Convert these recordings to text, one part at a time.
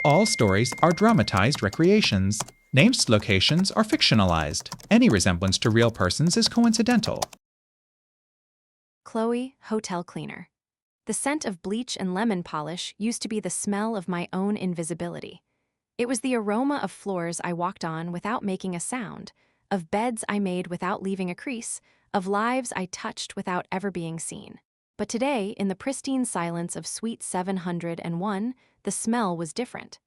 All stories are dramatized recreations. Named locations are fictionalized. Any resemblance to real persons is coincidental. Chloe, hotel cleaner. The scent of bleach and lemon polish used to be the smell of my own invisibility. It was the aroma of floors I walked on without making a sound, of beds I made without leaving a crease, of lives I touched without ever being seen. But today, in the pristine silence of Suite 701, the smell was different.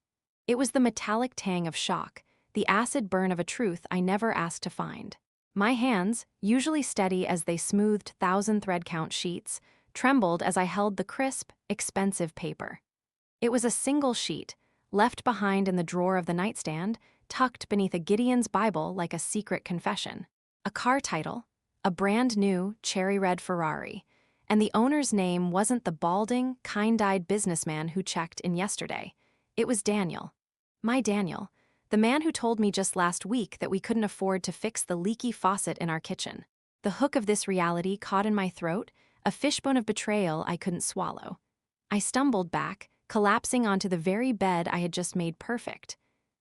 It was the metallic tang of shock, the acid burn of a truth I never asked to find. My hands, usually steady as they smoothed thousand-thread count sheets, trembled as I held the crisp, expensive paper. It was a single sheet, left behind in the drawer of the nightstand, tucked beneath a Gideon's Bible like a secret confession. A car title, a brand-new, cherry-red Ferrari, and the owner's name wasn't the balding, kind-eyed businessman who checked in yesterday. It was Daniel. My Daniel, the man who told me just last week that we couldn't afford to fix the leaky faucet in our kitchen. The hook of this reality caught in my throat, a fishbone of betrayal I couldn't swallow. I stumbled back, collapsing onto the very bed I had just made perfect.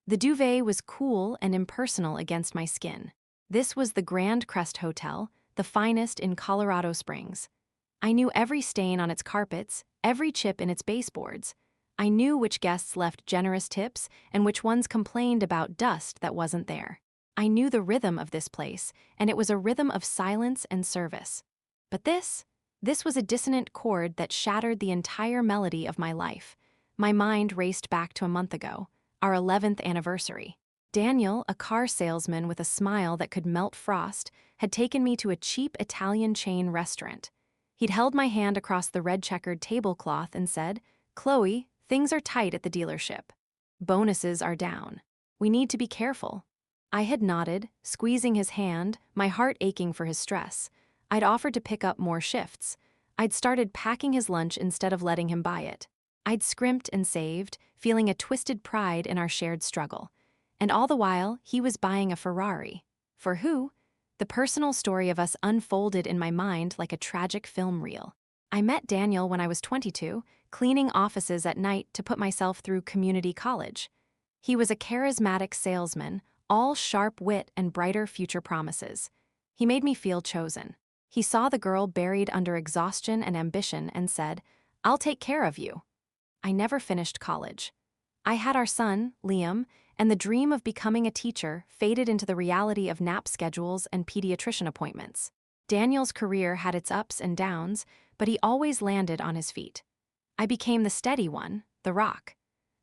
The duvet was cool and impersonal against my skin. This was the Grand Crest Hotel, the finest in Colorado Springs. I knew every stain on its carpets, every chip in its baseboards. I knew which guests left generous tips and which ones complained about dust that wasn't there. I knew the rhythm of this place, and it was a rhythm of silence and service. But this was a dissonant chord that shattered the entire melody of my life. My mind raced back to a month ago, our 11th anniversary. Daniel, a car salesman with a smile that could melt frost, had taken me to a cheap Italian chain restaurant. He'd held my hand across the red-checkered tablecloth and said, "Chloe, things are tight at the dealership. Bonuses are down. We need to be careful." I had nodded, squeezing his hand, my heart aching for his stress. I'd offered to pick up more shifts. I'd started packing his lunch instead of letting him buy it. I'd scrimped and saved, feeling a twisted pride in our shared struggle. And all the while, he was buying a Ferrari. For who? The personal story of us unfolded in my mind like a tragic film reel. I met Daniel when I was 22, cleaning offices at night to put myself through community college. He was a charismatic salesman, all sharp wit and brighter future promises. He made me feel chosen. He saw the girl buried under exhaustion and ambition and said, "I'll take care of you." I never finished college. I had our son, Liam, and the dream of becoming a teacher faded into the reality of nap schedules and pediatrician appointments. Daniel's career had its ups and downs, but he always landed on his feet. I became the steady one, the rock.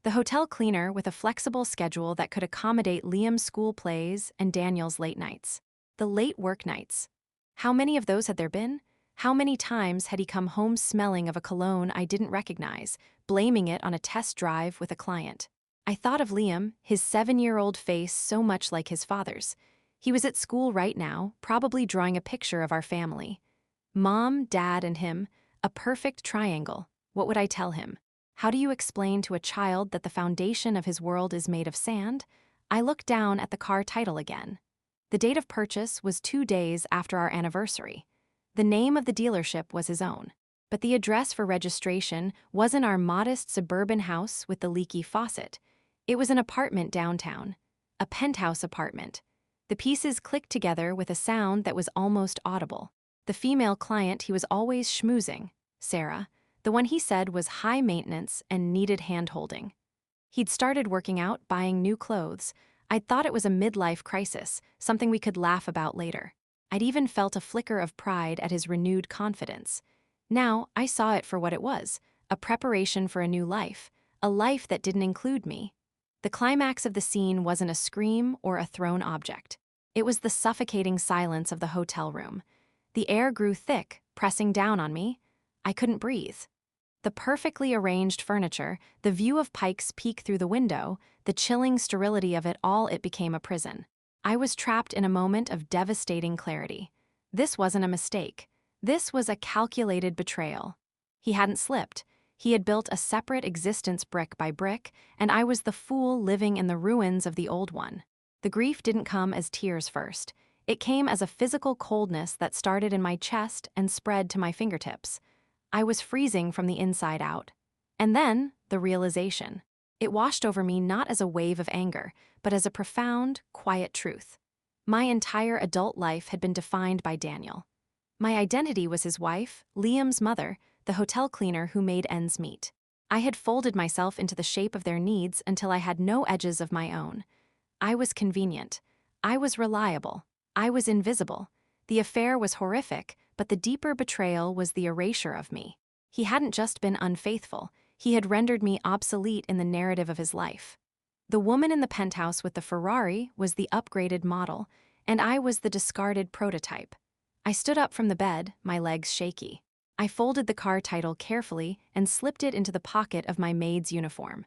The hotel cleaner with a flexible schedule that could accommodate Liam's school plays and Daniel's late nights. The late work nights. How many of those had there been? How many times had he come home smelling of a cologne I didn't recognize, blaming it on a test drive with a client? I thought of Liam, his 7-year-old face so much like his father's. He was at school right now, probably drawing a picture of our family. Mom, Dad, and him, a perfect triangle. What would I tell him? How do you explain to a child that the foundation of his world is made of sand? I looked down at the car title again. The date of purchase was 2 days after our anniversary. The name of the dealership was his own, but the address for registration wasn't our modest suburban house with the leaky faucet. It was an apartment downtown, a penthouse apartment. The pieces clicked together with a sound that was almost audible. The female client he was always schmoozing, Sarah, the one he said was high maintenance and needed hand-holding. He'd started working out, buying new clothes. I'd thought it was a midlife crisis, something we could laugh about later. I'd even felt a flicker of pride at his renewed confidence. Now, I saw it for what it was, a preparation for a new life, a life that didn't include me. The climax of the scene wasn't a scream or a thrown object. It was the suffocating silence of the hotel room. The air grew thick, pressing down on me. I couldn't breathe. The perfectly arranged furniture, the view of Pike's Peak through the window, the chilling sterility of it all, it became a prison. I was trapped in a moment of devastating clarity. This wasn't a mistake. This was a calculated betrayal. He hadn't slipped. He had built a separate existence brick by brick, and I was the fool living in the ruins of the old one. The grief didn't come as tears first. It came as a physical coldness that started in my chest and spread to my fingertips. I was freezing from the inside out. And then, the realization. It washed over me not as a wave of anger, but as a profound, quiet truth. My entire adult life had been defined by Daniel. My identity was his wife, Liam's mother, the hotel cleaner who made ends meet. I had folded myself into the shape of their needs until I had no edges of my own. I was convenient. I was reliable. I was invisible. The affair was horrific, but the deeper betrayal was the erasure of me. He hadn't just been unfaithful, he had rendered me obsolete in the narrative of his life. The woman in the penthouse with the Ferrari was the upgraded model, and I was the discarded prototype. I stood up from the bed, my legs shaky. I folded the car title carefully and slipped it into the pocket of my maid's uniform.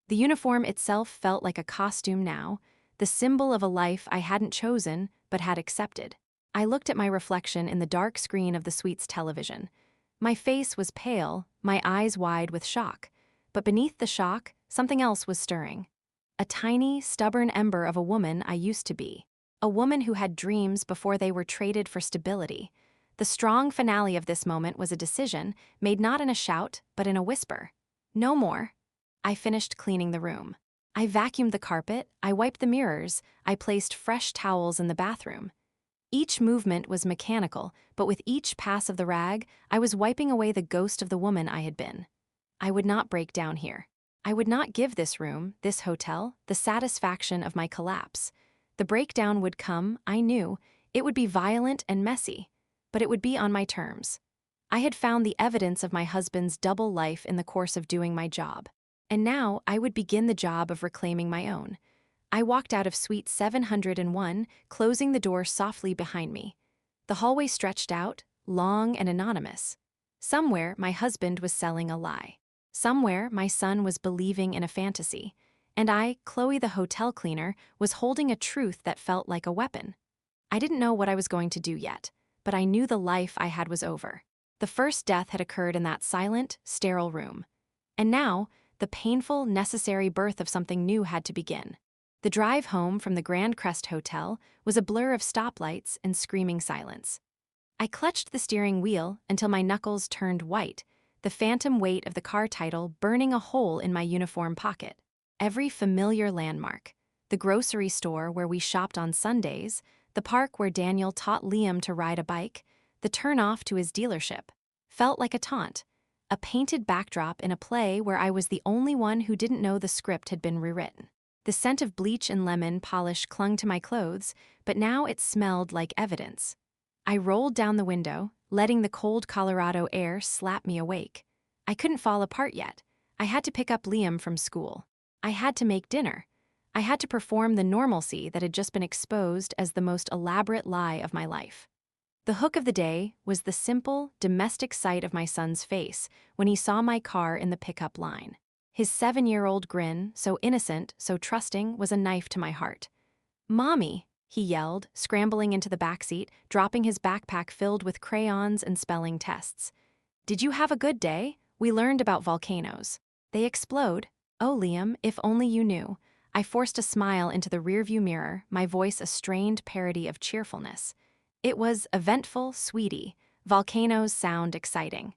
The uniform itself felt like a costume now, the symbol of a life I hadn't chosen but had accepted. I looked at my reflection in the dark screen of the suite's television. My face was pale, my eyes wide with shock, but beneath the shock, something else was stirring. A tiny, stubborn ember of a woman I used to be. A woman who had dreams before they were traded for stability. The strong finale of this moment was a decision, made not in a shout, but in a whisper. No more. I finished cleaning the room. I vacuumed the carpet, I wiped the mirrors, I placed fresh towels in the bathroom. Each movement was mechanical, but with each pass of the rag, I was wiping away the ghost of the woman I had been. I would not break down here. I would not give this room, this hotel, the satisfaction of my collapse. The breakdown would come, I knew. It would be violent and messy, but it would be on my terms. I had found the evidence of my husband's double life in the course of doing my job. And now I would begin the job of reclaiming my own. I walked out of suite 701, closing the door softly behind me. The hallway stretched out, long and anonymous. Somewhere my husband was selling a lie. Somewhere my son was believing in a fantasy. And I, Chloe the hotel cleaner, was holding a truth that felt like a weapon. I didn't know what I was going to do yet, but I knew the life I had was over. The first death had occurred in that silent, sterile room. And now, the painful, necessary birth of something new had to begin. The drive home from the Grand Crest Hotel was a blur of stoplights and screaming silence. I clutched the steering wheel until my knuckles turned white, the phantom weight of the car title burning a hole in my uniform pocket. Every familiar landmark, the grocery store where we shopped on Sundays, the park where Daniel taught Liam to ride a bike, the turnoff to his dealership, felt like a taunt, a painted backdrop in a play where I was the only one who didn't know the script had been rewritten. The scent of bleach and lemon polish clung to my clothes, but now it smelled like evidence. I rolled down the window, letting the cold Colorado air slap me awake. I couldn't fall apart yet. I had to pick up Liam from school. I had to make dinner. I had to perform the normalcy that had just been exposed as the most elaborate lie of my life. The hook of the day was the simple, domestic sight of my son's face when he saw my car in the pickup line. His 7-year-old grin, so innocent, so trusting, was a knife to my heart. "Mommy," he yelled, scrambling into the backseat, dropping his backpack filled with crayons and spelling tests. "Did you have a good day? We learned about volcanoes. They explode. Oh, Liam, if only you knew." I forced a smile into the rearview mirror, my voice a strained parody of cheerfulness. It was eventful, sweetie. Volcanoes sound exciting.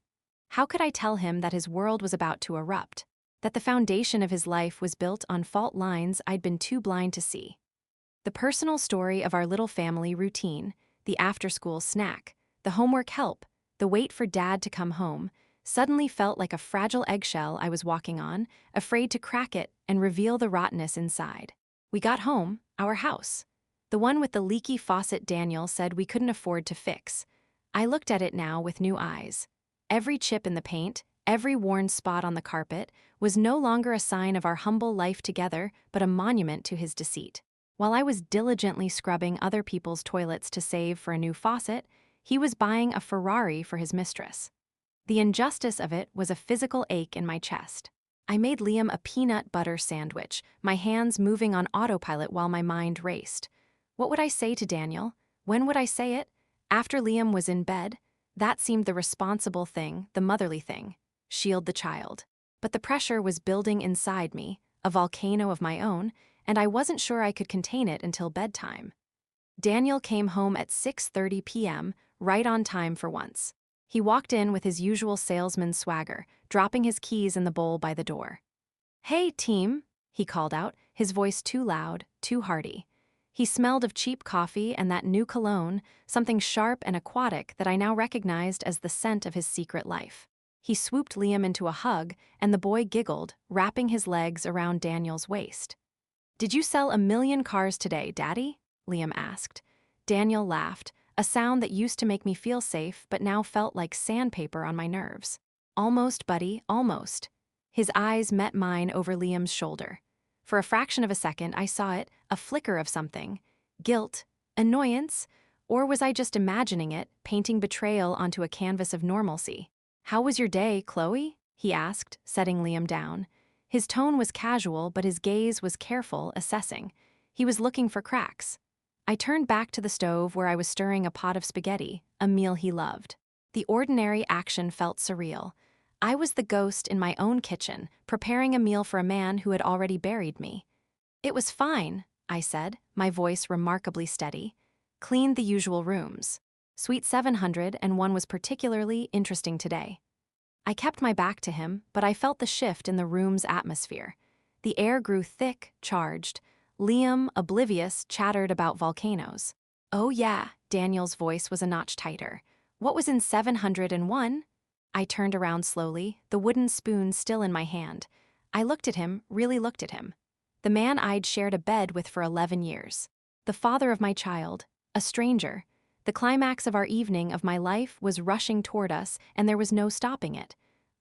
How could I tell him that his world was about to erupt? That the foundation of his life was built on fault lines I'd been too blind to see? The personal story of our little family routine, the after-school snack, the homework help, the wait for Dad to come home, suddenly felt like a fragile eggshell I was walking on, afraid to crack it and reveal the rottenness inside. We got home, our house. The one with the leaky faucet Daniel said we couldn't afford to fix. I looked at it now with new eyes. Every chip in the paint, every worn spot on the carpet, was no longer a sign of our humble life together, but a monument to his deceit. While I was diligently scrubbing other people's toilets to save for a new faucet, he was buying a Ferrari for his mistress. The injustice of it was a physical ache in my chest. I made Liam a peanut butter sandwich, my hands moving on autopilot while my mind raced. What would I say to Daniel? When would I say it? After Liam was in bed? That seemed the responsible thing, the motherly thing. Shield the child. But the pressure was building inside me, a volcano of my own, and I wasn't sure I could contain it until bedtime. Daniel came home at 6:30 p.m., right on time for once. He walked in with his usual salesman swagger, dropping his keys in the bowl by the door. "Hey, team," he called out, his voice too loud, too hearty. He smelled of cheap coffee and that new cologne, something sharp and aquatic that I now recognized as the scent of his secret life. He swooped Liam into a hug, and the boy giggled, wrapping his legs around Daniel's waist. "Did you sell 1,000,000 cars today, Daddy?" Liam asked. Daniel laughed, a sound that used to make me feel safe but now felt like sandpaper on my nerves. "Almost, buddy, almost." His eyes met mine over Liam's shoulder. For a fraction of a second, I saw it, a flicker of something. Guilt, annoyance, or was I just imagining it, painting betrayal onto a canvas of normalcy? "How was your day, Chloe?" he asked, setting Liam down. His tone was casual, but his gaze was careful, assessing. He was looking for cracks. I turned back to the stove where I was stirring a pot of spaghetti, a meal he loved. The ordinary action felt surreal. I was the ghost in my own kitchen, preparing a meal for a man who had already buried me. "It was fine," I said, my voice remarkably steady. "Cleaned the usual rooms. Suite 701 was particularly interesting today." I kept my back to him, but I felt the shift in the room's atmosphere. The air grew thick, charged. Liam, oblivious, chattered about volcanoes. "Oh yeah," Daniel's voice was a notch tighter. "What was in 701? I turned around slowly, the wooden spoon still in my hand. I looked at him, really looked at him. The man I'd shared a bed with for 11 years. The father of my child. A stranger. The climax of our evening of my life was rushing toward us, and there was no stopping it.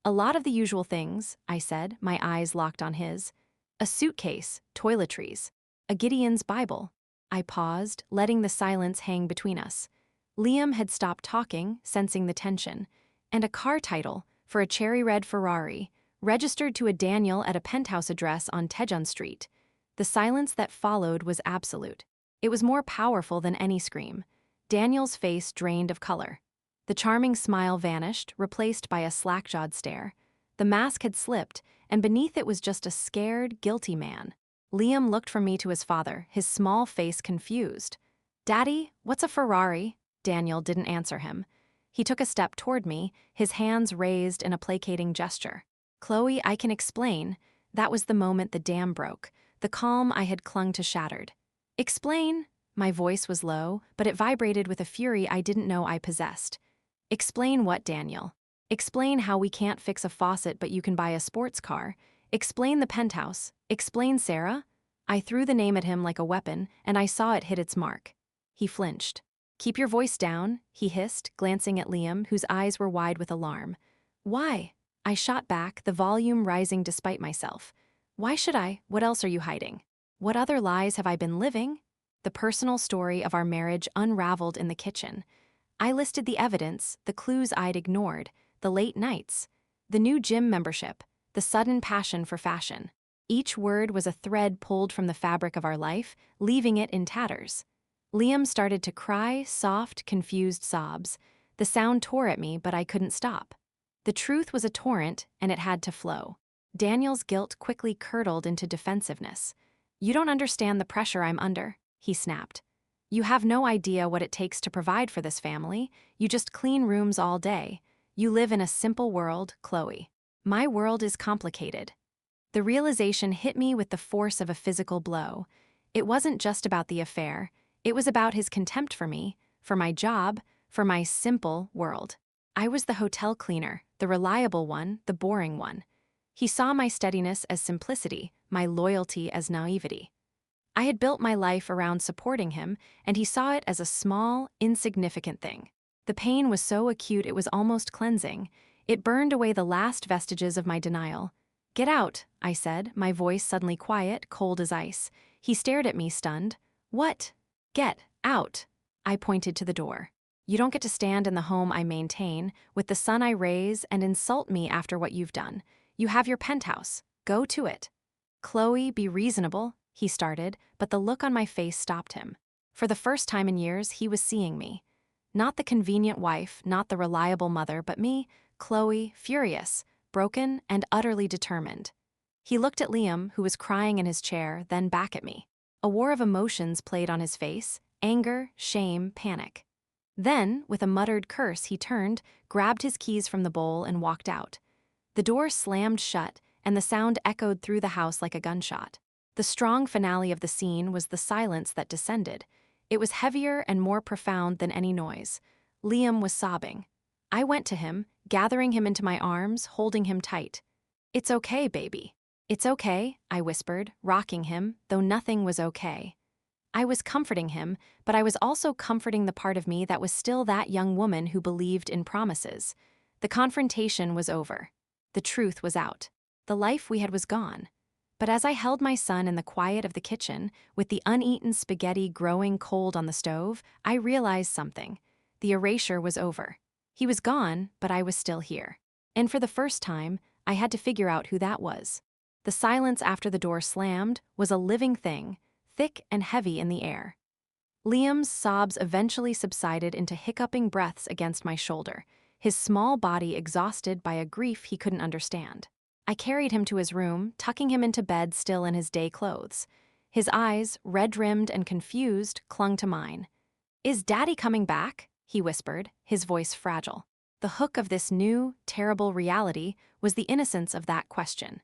"A lot of the usual things," I said, my eyes locked on his. "A suitcase, toiletries. A Gideon's Bible." I paused, letting the silence hang between us. Liam had stopped talking, sensing the tension. "And a car title, for a cherry-red Ferrari, registered to a Daniel at a penthouse address on Tejon Street." The silence that followed was absolute. It was more powerful than any scream. Daniel's face drained of color. The charming smile vanished, replaced by a slack-jawed stare. The mask had slipped, and beneath it was just a scared, guilty man. Liam looked from me to his father, his small face confused. "Daddy, what's a Ferrari?" Daniel didn't answer him. He took a step toward me, his hands raised in a placating gesture. "Chloe, I can explain." That was the moment the dam broke. The calm I had clung to shattered. "Explain?" My voice was low, but it vibrated with a fury I didn't know I possessed. "Explain what, Daniel? Explain how we can't fix a faucet but you can buy a sports car. Explain the penthouse. Explain Sarah." I threw the name at him like a weapon, and I saw it hit its mark. He flinched. "Keep your voice down," he hissed, glancing at Liam, whose eyes were wide with alarm. "Why?" I shot back, the volume rising despite myself. "Why should I? What else are you hiding? What other lies have I been living?" The personal story of our marriage unraveled in the kitchen. I listed the evidence, the clues I'd ignored, the late nights, the new gym membership, the sudden passion for fashion. Each word was a thread pulled from the fabric of our life, leaving it in tatters. Liam started to cry, soft, confused sobs. The sound tore at me, but I couldn't stop. The truth was a torrent, and it had to flow. Daniel's guilt quickly curdled into defensiveness. "You don't understand the pressure I'm under," he snapped. "You have no idea what it takes to provide for this family. You just clean rooms all day. You live in a simple world, Chloe. My world is complicated." The realization hit me with the force of a physical blow. It wasn't just about the affair. It was about his contempt for me, for my job, for my simple world. I was the hotel cleaner, the reliable one, the boring one. He saw my steadiness as simplicity, my loyalty as naivety. I had built my life around supporting him, and he saw it as a small, insignificant thing. The pain was so acute it was almost cleansing. It burned away the last vestiges of my denial. "Get out," I said, my voice suddenly quiet, cold as ice. He stared at me, stunned. "What?" "Get out." I pointed to the door. "You don't get to stand in the home I maintain, with the son I raise, and insult me after what you've done. You have your penthouse. Go to it." "Chloe, be reasonable," he started, but the look on my face stopped him. For the first time in years, he was seeing me. Not the convenient wife, not the reliable mother, but me, Chloe, furious, broken, and utterly determined. He looked at Liam, who was crying in his chair, then back at me. A war of emotions played on his face: anger, shame, panic. Then, with a muttered curse, he turned, grabbed his keys from the bowl, and walked out. The door slammed shut, and the sound echoed through the house like a gunshot. The strong finale of the scene was the silence that descended. It was heavier and more profound than any noise. Liam was sobbing. I went to him, gathering him into my arms, holding him tight. "It's okay, baby." "It's okay," I whispered, rocking him, though nothing was okay. I was comforting him, but I was also comforting the part of me that was still that young woman who believed in promises. The confrontation was over. The truth was out. The life we had was gone. But as I held my son in the quiet of the kitchen, with the uneaten spaghetti growing cold on the stove, I realized something. The erasure was over. He was gone, but I was still here. And for the first time, I had to figure out who that was. The silence after the door slammed was a living thing, thick and heavy in the air. Liam's sobs eventually subsided into hiccuping breaths against my shoulder, his small body exhausted by a grief he couldn't understand. I carried him to his room, tucking him into bed still in his day clothes. His eyes, red-rimmed and confused, clung to mine. "Is Daddy coming back?" he whispered, his voice fragile. The hook of this new, terrible reality was the innocence of that question.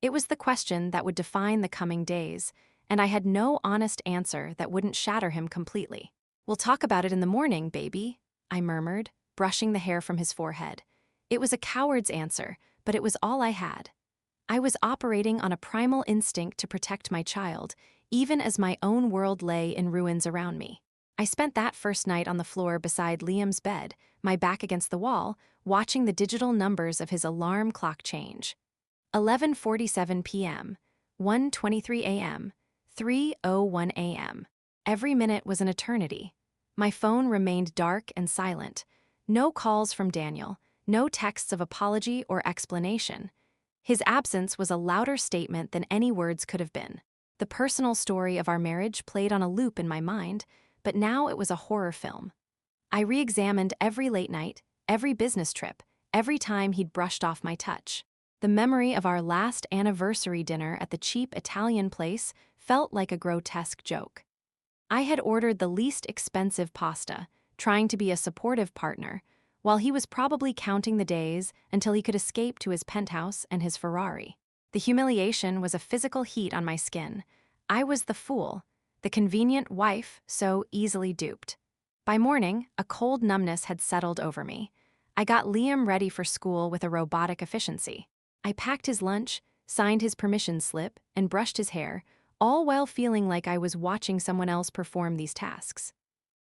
It was the question that would define the coming days, and I had no honest answer that wouldn't shatter him completely. "We'll talk about it in the morning, baby," I murmured, brushing the hair from his forehead. It was a coward's answer, but it was all I had. I was operating on a primal instinct to protect my child, even as my own world lay in ruins around me. I spent that first night on the floor beside Liam's bed, my back against the wall, watching the digital numbers of his alarm clock change. 11:47 p.m., 1:23 a.m., 3:01 a.m. Every minute was an eternity. My phone remained dark and silent. No calls from Daniel, no texts of apology or explanation. His absence was a louder statement than any words could have been. The personal story of our marriage played on a loop in my mind, but now it was a horror film. I re-examined every late night, every business trip, every time he'd brushed off my touch. The memory of our last anniversary dinner at the cheap Italian place felt like a grotesque joke. I had ordered the least expensive pasta, trying to be a supportive partner, while he was probably counting the days until he could escape to his penthouse and his Ferrari. The humiliation was a physical heat on my skin. I was the fool, the convenient wife so easily duped. By morning, a cold numbness had settled over me. I got Liam ready for school with a robotic efficiency. I packed his lunch, signed his permission slip, and brushed his hair, all while feeling like I was watching someone else perform these tasks.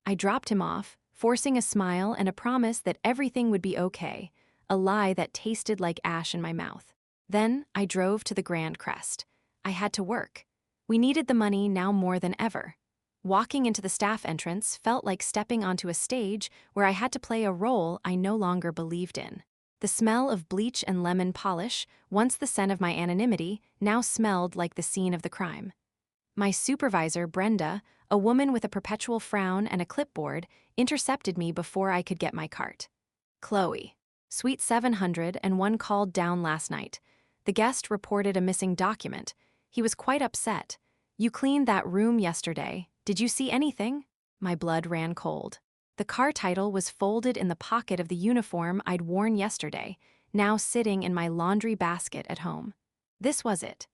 I dropped him off, forcing a smile and a promise that everything would be okay, a lie that tasted like ash in my mouth. Then I drove to the Grand Crest. I had to work. We needed the money now more than ever. Walking into the staff entrance felt like stepping onto a stage where I had to play a role I no longer believed in. The smell of bleach and lemon polish, once the scent of my anonymity, now smelled like the scene of the crime. My supervisor, Brenda, a woman with a perpetual frown and a clipboard, intercepted me before I could get my cart. "Chloe, Suite 701 called down last night. The guest reported a missing document. He was quite upset. You cleaned that room yesterday. Did you see anything?" My blood ran cold. The car title was folded in the pocket of the uniform I'd worn yesterday, now sitting in my laundry basket at home. This was it.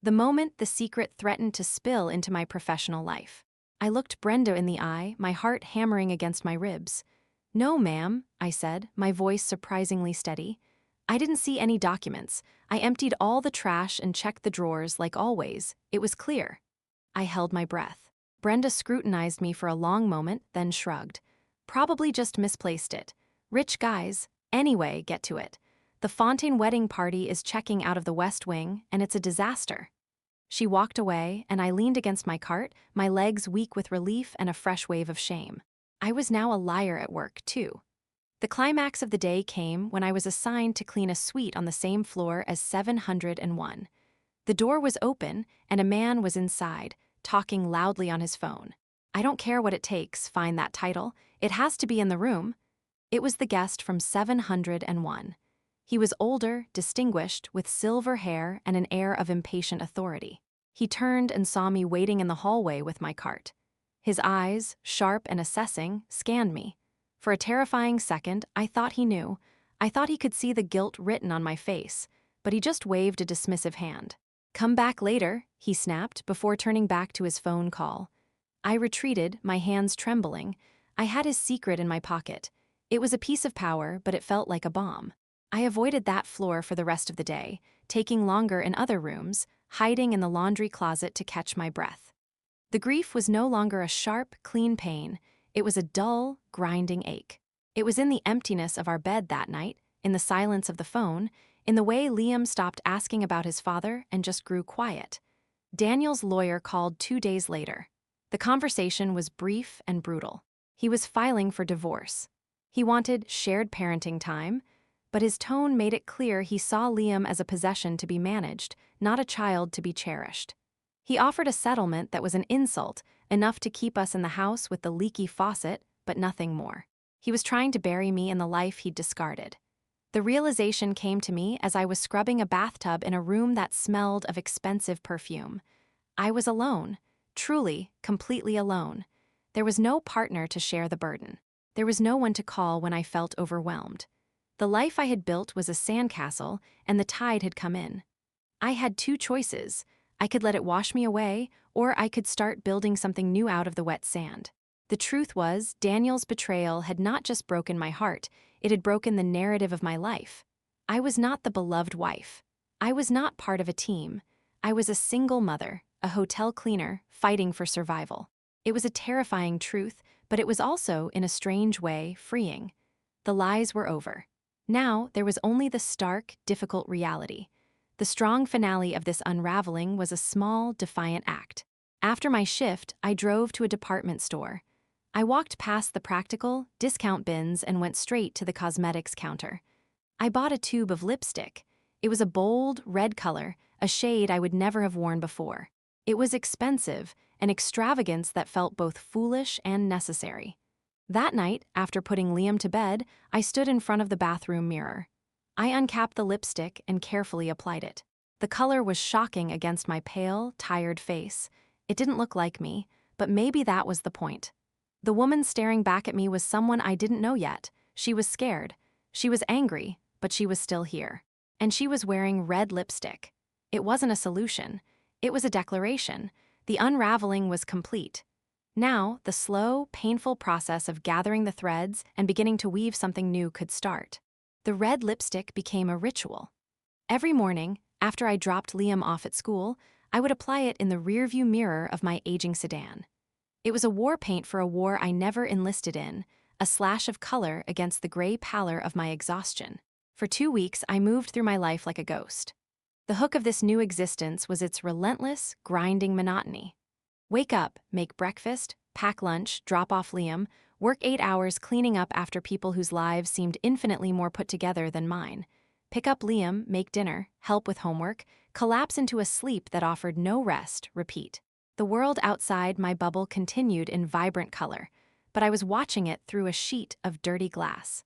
The moment the secret threatened to spill into my professional life. I looked Brenda in the eye, my heart hammering against my ribs. "No, ma'am," I said, my voice surprisingly steady. "I didn't see any documents. I emptied all the trash and checked the drawers like always. It was clear." I held my breath. Brenda scrutinized me for a long moment, then shrugged. "Probably just misplaced it. Rich guys. Anyway, get to it. The Fontaine wedding party is checking out of the West Wing, and it's a disaster." She walked away, and I leaned against my cart, my legs weak with relief and a fresh wave of shame. I was now a liar at work, too. The climax of the day came when I was assigned to clean a suite on the same floor as 701. The door was open, and a man was inside, talking loudly on his phone. "I don't care what it takes, find that title. It has to be in the room." It was the guest from 701. He was older, distinguished, with silver hair and an air of impatient authority. He turned and saw me waiting in the hallway with my cart. His eyes, sharp and assessing, scanned me. For a terrifying second, I thought he knew. I thought he could see the guilt written on my face. but he just waved a dismissive hand. "Come back later," he snapped before turning back to his phone call. I retreated, my hands trembling. I had his secret in my pocket. It was a piece of power, but it felt like a bomb. I avoided that floor for the rest of the day, taking longer in other rooms, hiding in the laundry closet to catch my breath. The grief was no longer a sharp, clean pain. It was a dull, grinding ache. It was in the emptiness of our bed that night, in the silence of the phone, in the way Liam stopped asking about his father and just grew quiet. Daniel's lawyer called 2 days later. The conversation was brief and brutal. He was filing for divorce. He wanted shared parenting time, but his tone made it clear he saw Liam as a possession to be managed, not a child to be cherished. He offered a settlement that was an insult, enough to keep us in the house with the leaky faucet, but nothing more. He was trying to bury me in the life he'd discarded. The realization came to me as I was scrubbing a bathtub in a room that smelled of expensive perfume. I was alone, truly, completely alone. There was no partner to share the burden. There was no one to call when I felt overwhelmed. The life I had built was a sandcastle, and the tide had come in. I had 2 choices. I could let it wash me away, or I could start building something new out of the wet sand. The truth was, Daniel's betrayal had not just broken my heart, it had broken the narrative of my life. I was not the beloved wife. I was not part of a team. I was a single mother, a hotel cleaner, fighting for survival. It was a terrifying truth, but it was also, in a strange way, freeing. The lies were over. Now, there was only the stark, difficult reality. The strong finale of this unraveling was a small, defiant act. After my shift, I drove to a department store. I walked past the practical, discount bins and went straight to the cosmetics counter. I bought a tube of lipstick. It was a bold, red color, a shade I would never have worn before. It was expensive, an extravagance that felt both foolish and necessary. That night, after putting Liam to bed, I stood in front of the bathroom mirror. I uncapped the lipstick and carefully applied it. The color was shocking against my pale, tired face. It didn't look like me, but maybe that was the point. The woman staring back at me was someone I didn't know yet. She was scared. She was angry, but she was still here. And she was wearing red lipstick. It wasn't a solution. It was a declaration. The unraveling was complete. Now, the slow, painful process of gathering the threads and beginning to weave something new could start. The red lipstick became a ritual. Every morning, after I dropped Liam off at school, I would apply it in the rearview mirror of my aging sedan. It was a war paint for a war I never enlisted in, a slash of color against the gray pallor of my exhaustion. For 2 weeks, I moved through my life like a ghost. The hook of this new existence was its relentless, grinding monotony. Wake up, make breakfast, pack lunch, drop off Liam, work 8 hours cleaning up after people whose lives seemed infinitely more put together than mine. Pick up Liam, make dinner, help with homework, collapse into a sleep that offered no rest, repeat. The world outside my bubble continued in vibrant color, but I was watching it through a sheet of dirty glass.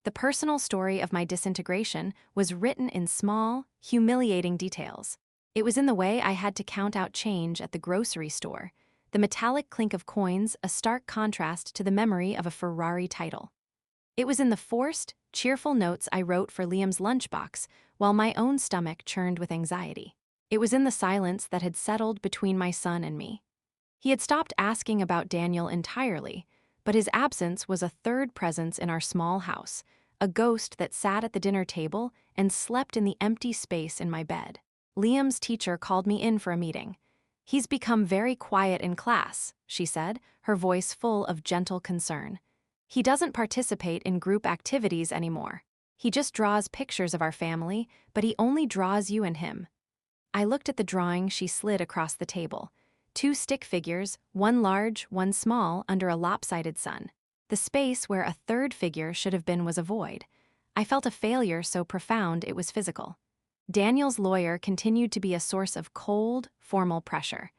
The personal story of my disintegration was written in small, humiliating details. It was in the way I had to count out change at the grocery store, the metallic clink of coins a stark contrast to the memory of a Ferrari title. It was in the forced, cheerful notes I wrote for Liam's lunchbox while my own stomach churned with anxiety. It was in the silence that had settled between my son and me. He had stopped asking about Daniel entirely, but his absence was a third presence in our small house, a ghost that sat at the dinner table and slept in the empty space in my bed. Liam's teacher called me in for a meeting. "He's become very quiet in class," she said, her voice full of gentle concern. "He doesn't participate in group activities anymore. He just draws pictures of our family, but he only draws you and him." I looked at the drawing she slid across the table. 2 stick figures, one large, one small, under a lopsided sun. The space where a third figure should have been was a void. I felt a failure so profound it was physical. Daniel's lawyer continued to be a source of cold, formal pressure.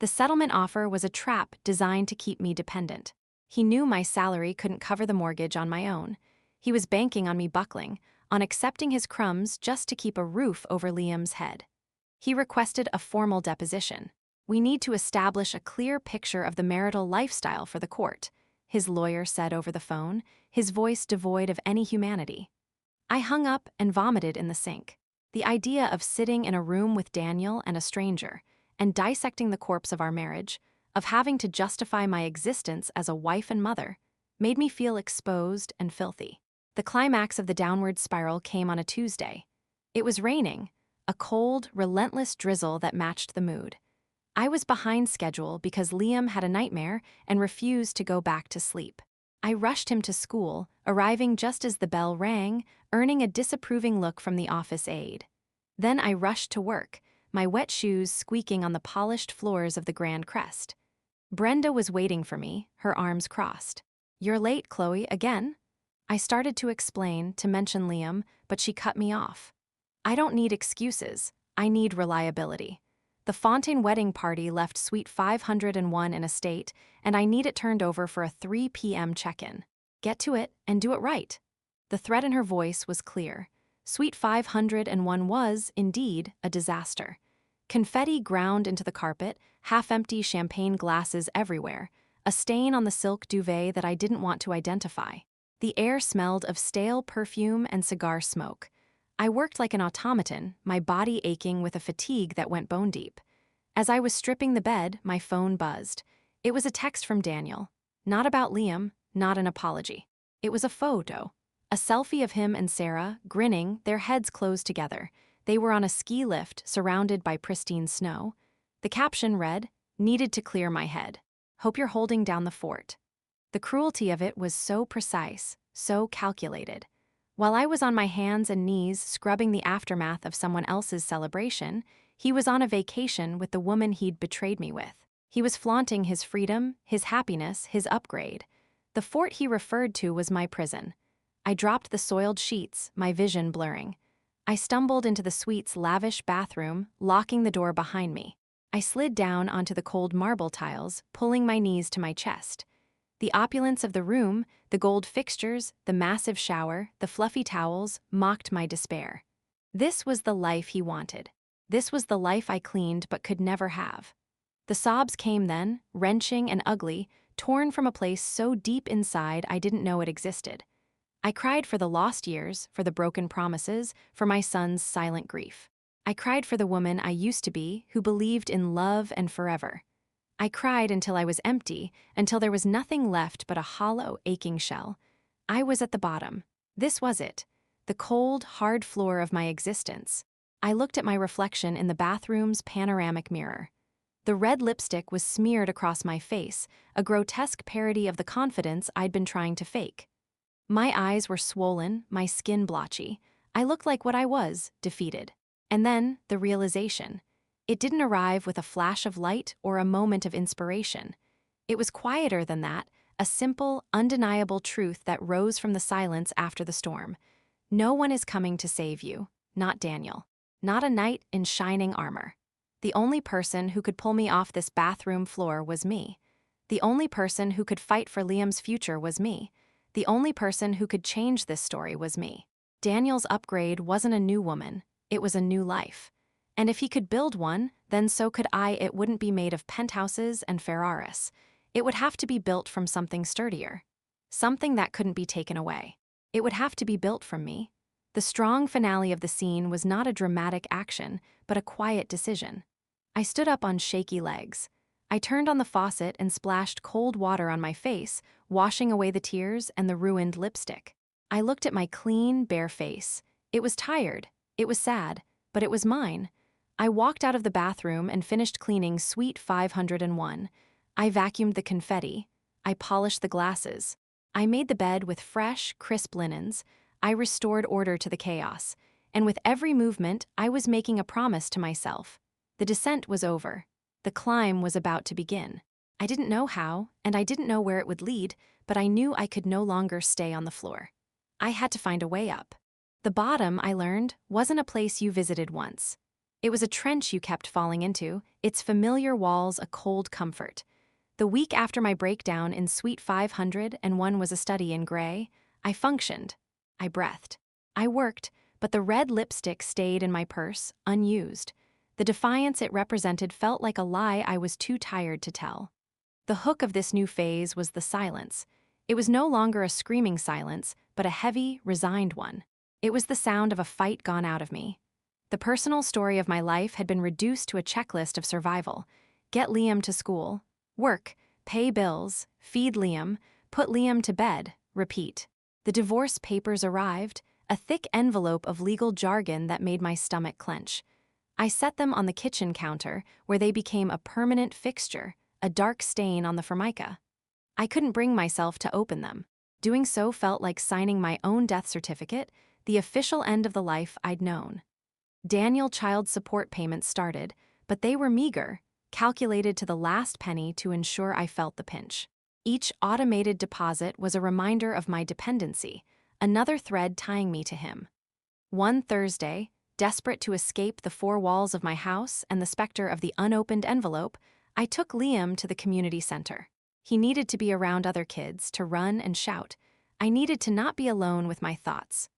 The settlement offer was a trap designed to keep me dependent. He knew my salary couldn't cover the mortgage on my own. He was banking on me buckling, on accepting his crumbs just to keep a roof over Liam's head. He requested a formal deposition. "We need to establish a clear picture of the marital lifestyle for the court," his lawyer said over the phone, his voice devoid of any humanity. I hung up and vomited in the sink. The idea of sitting in a room with Daniel and a stranger, and dissecting the corpse of our marriage, of having to justify my existence as a wife and mother, made me feel exposed and filthy. The climax of the downward spiral came on a Tuesday. It was raining, a cold, relentless drizzle that matched the mood. I was behind schedule because Liam had a nightmare and refused to go back to sleep. I rushed him to school, arriving just as the bell rang, earning a disapproving look from the office aide. Then I rushed to work, my wet shoes squeaking on the polished floors of the Grand Crest. Brenda was waiting for me, her arms crossed. "You're late, Chloe, again?" I started to explain, to mention Liam, but she cut me off. "I don't need excuses, I need reliability. The Fontaine wedding party left Suite 501 in a state, and I need it turned over for a 3 p.m. check-in. Get to it and do it right." The threat in her voice was clear. Suite 501 was, indeed, a disaster. Confetti ground into the carpet, half-empty champagne glasses everywhere, a stain on the silk duvet that I didn't want to identify. The air smelled of stale perfume and cigar smoke. I worked like an automaton, my body aching with a fatigue that went bone deep. As I was stripping the bed, my phone buzzed. It was a text from Daniel. Not about Liam, not an apology. It was a photo. A selfie of him and Sarah, grinning, their heads closed together. They were on a ski lift, surrounded by pristine snow. The caption read, "Needed to clear my head. Hope you're holding down the fort." The cruelty of it was so precise, so calculated. While I was on my hands and knees scrubbing the aftermath of someone else's celebration, he was on a vacation with the woman he'd betrayed me with. He was flaunting his freedom, his happiness, his upgrade. The fort he referred to was my prison. I dropped the soiled sheets, my vision blurring. I stumbled into the suite's lavish bathroom, locking the door behind me. I slid down onto the cold marble tiles, pulling my knees to my chest. The opulence of the room, the gold fixtures, the massive shower, the fluffy towels, mocked my despair. This was the life he wanted. This was the life I cleaned but could never have. The sobs came then, wrenching and ugly, torn from a place so deep inside I didn't know it existed. I cried for the lost years, for the broken promises, for my son's silent grief. I cried for the woman I used to be, who believed in love and forever. I cried until I was empty, until there was nothing left but a hollow, aching shell. I was at the bottom. This was it. The cold, hard floor of my existence. I looked at my reflection in the bathroom's panoramic mirror. The red lipstick was smeared across my face, a grotesque parody of the confidence I'd been trying to fake. My eyes were swollen, my skin blotchy. I looked like what I was, defeated. And then, the realization. It didn't arrive with a flash of light or a moment of inspiration. It was quieter than that, a simple, undeniable truth that rose from the silence after the storm. No one is coming to save you, not Daniel. Not a knight in shining armor. The only person who could pull me off this bathroom floor was me. The only person who could fight for Liam's future was me. The only person who could change this story was me. Daniel's upgrade wasn't a new woman, it was a new life. And if he could build one, then so could I. It wouldn't be made of penthouses and Ferraris. It would have to be built from something sturdier. Something that couldn't be taken away. It would have to be built from me. The strong finale of the scene was not a dramatic action, but a quiet decision. I stood up on shaky legs. I turned on the faucet and splashed cold water on my face, washing away the tears and the ruined lipstick. I looked at my clean, bare face. It was tired. It was sad. But it was mine. I walked out of the bathroom and finished cleaning Suite 501. I vacuumed the confetti. I polished the glasses. I made the bed with fresh, crisp linens. I restored order to the chaos. And with every movement, I was making a promise to myself. The descent was over. The climb was about to begin. I didn't know how, and I didn't know where it would lead, but I knew I could no longer stay on the floor. I had to find a way up. The bottom, I learned, wasn't a place you visited once. It was a trench you kept falling into, its familiar walls a cold comfort. The week after my breakdown in Suite 501 was a study in gray, I functioned. I breathed. I worked, but the red lipstick stayed in my purse, unused. The defiance it represented felt like a lie I was too tired to tell. The hook of this new phase was the silence. It was no longer a screaming silence, but a heavy, resigned one. It was the sound of a fight gone out of me. The personal story of my life had been reduced to a checklist of survival. Get Liam to school, work, pay bills, feed Liam, put Liam to bed, repeat. The divorce papers arrived, a thick envelope of legal jargon that made my stomach clench. I set them on the kitchen counter, where they became a permanent fixture, a dark stain on the formica. I couldn't bring myself to open them. Doing so felt like signing my own death certificate, the official end of the life I'd known. Daniel child support payments started, but they were meager, calculated to the last penny to ensure I felt the pinch. Each automated deposit was a reminder of my dependency, another thread tying me to him. One Thursday, desperate to escape the four walls of my house and the specter of the unopened envelope, I took Liam to the community center. He needed to be around other kids, to run and shout. I needed to not be alone with my thoughts.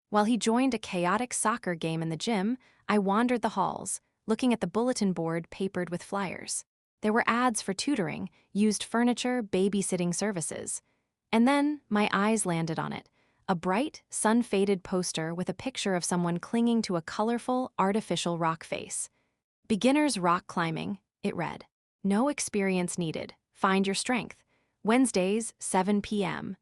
While he joined a chaotic soccer game in the gym, I wandered the halls, looking at the bulletin board papered with flyers. There were ads for tutoring, used furniture, babysitting services. And then my eyes landed on it, a bright, sun-faded poster with a picture of someone clinging to a colorful, artificial rock face. Beginners rock climbing, it read. No experience needed. Find your strength. Wednesdays, 7 p.m.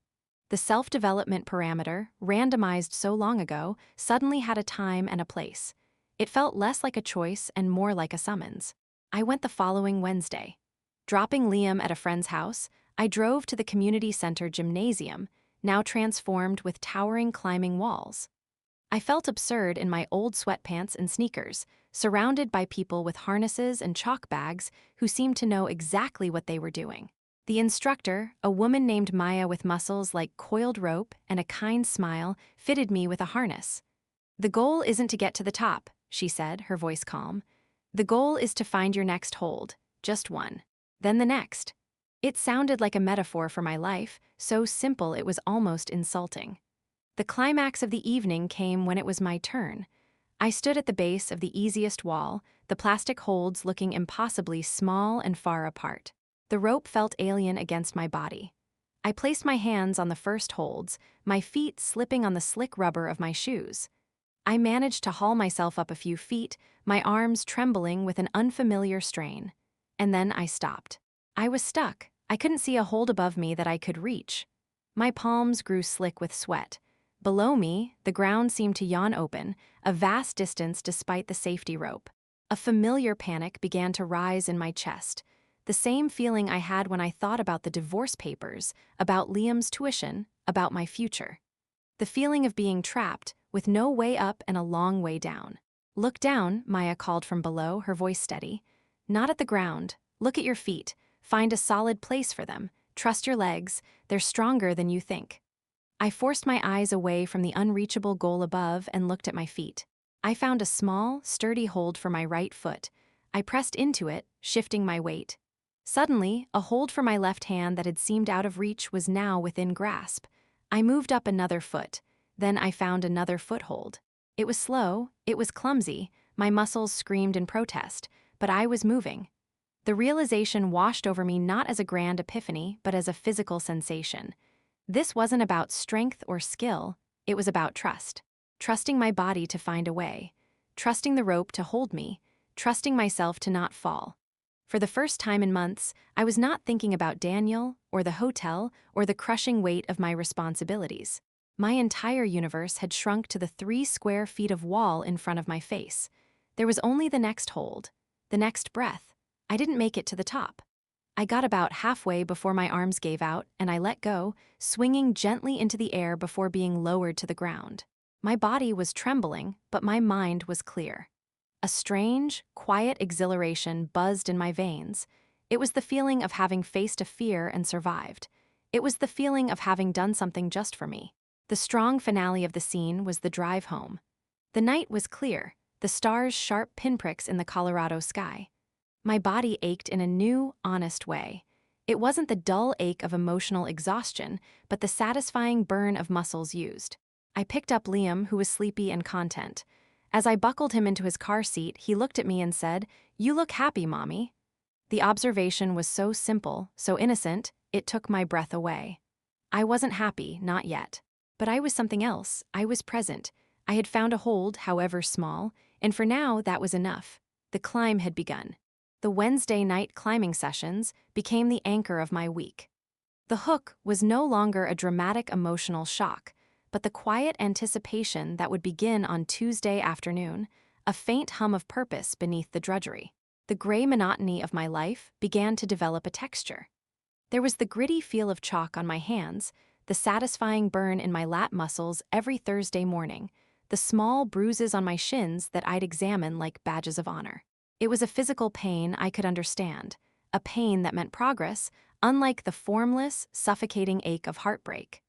The self-development parameter, randomized so long ago, suddenly had a time and a place. It felt less like a choice and more like a summons. I went the following Wednesday. Dropping Liam at a friend's house, I drove to the community center gymnasium, now transformed with towering climbing walls. I felt absurd in my old sweatpants and sneakers, surrounded by people with harnesses and chalk bags who seemed to know exactly what they were doing. The instructor, a woman named Maya with muscles like coiled rope and a kind smile, fitted me with a harness. "The goal isn't to get to the top," she said, her voice calm. "The goal is to find your next hold, just one. Then the next." It sounded like a metaphor for my life, so simple it was almost insulting. The climax of the evening came when it was my turn. I stood at the base of the easiest wall, the plastic holds looking impossibly small and far apart. The rope felt alien against my body. I placed my hands on the first holds, my feet slipping on the slick rubber of my shoes. I managed to haul myself up a few feet, my arms trembling with an unfamiliar strain. And then I stopped. I was stuck. I couldn't see a hold above me that I could reach. My palms grew slick with sweat. Below me, the ground seemed to yawn open, a vast distance despite the safety rope. A familiar panic began to rise in my chest. The same feeling I had when I thought about the divorce papers, about Liam's tuition, about my future. The feeling of being trapped, with no way up and a long way down. "Look down," Maya called from below, her voice steady. "Not at the ground. Look at your feet. Find a solid place for them. Trust your legs. They're stronger than you think." I forced my eyes away from the unreachable goal above and looked at my feet. I found a small, sturdy hold for my right foot. I pressed into it, shifting my weight. Suddenly, a hold for my left hand that had seemed out of reach was now within grasp. I moved up another foot. Then I found another foothold. It was slow, it was clumsy, my muscles screamed in protest, but I was moving. The realization washed over me not as a grand epiphany, but as a physical sensation. This wasn't about strength or skill, it was about trust. Trusting my body to find a way. Trusting the rope to hold me. Trusting myself to not fall. For the first time in months, I was not thinking about Daniel, or the hotel, or the crushing weight of my responsibilities. My entire universe had shrunk to the 3 square feet of wall in front of my face. There was only the next hold, the next breath. I didn't make it to the top. I got about halfway before my arms gave out, and I let go, swinging gently into the air before being lowered to the ground. My body was trembling, but my mind was clear. A strange, quiet exhilaration buzzed in my veins. It was the feeling of having faced a fear and survived. It was the feeling of having done something just for me. The strong finale of the scene was the drive home. The night was clear, the stars sharp pinpricks in the Colorado sky. My body ached in a new, honest way. It wasn't the dull ache of emotional exhaustion, but the satisfying burn of muscles used. I picked up Liam, who was sleepy and content. As I buckled him into his car seat, he looked at me and said, "You look happy, Mommy." The observation was so simple, so innocent, it took my breath away. I wasn't happy, not yet. But I was something else. I was present. I had found a hold, however small. And for now, that was enough. The climb had begun. The Wednesday night climbing sessions became the anchor of my week. The hook was no longer a dramatic emotional shock, but the quiet anticipation that would begin on Tuesday afternoon, a faint hum of purpose beneath the drudgery. The gray monotony of my life began to develop a texture. There was the gritty feel of chalk on my hands, the satisfying burn in my lat muscles every Thursday morning, the small bruises on my shins that I'd examine like badges of honor. It was a physical pain I could understand, a pain that meant progress, unlike the formless, suffocating ache of heartbreak.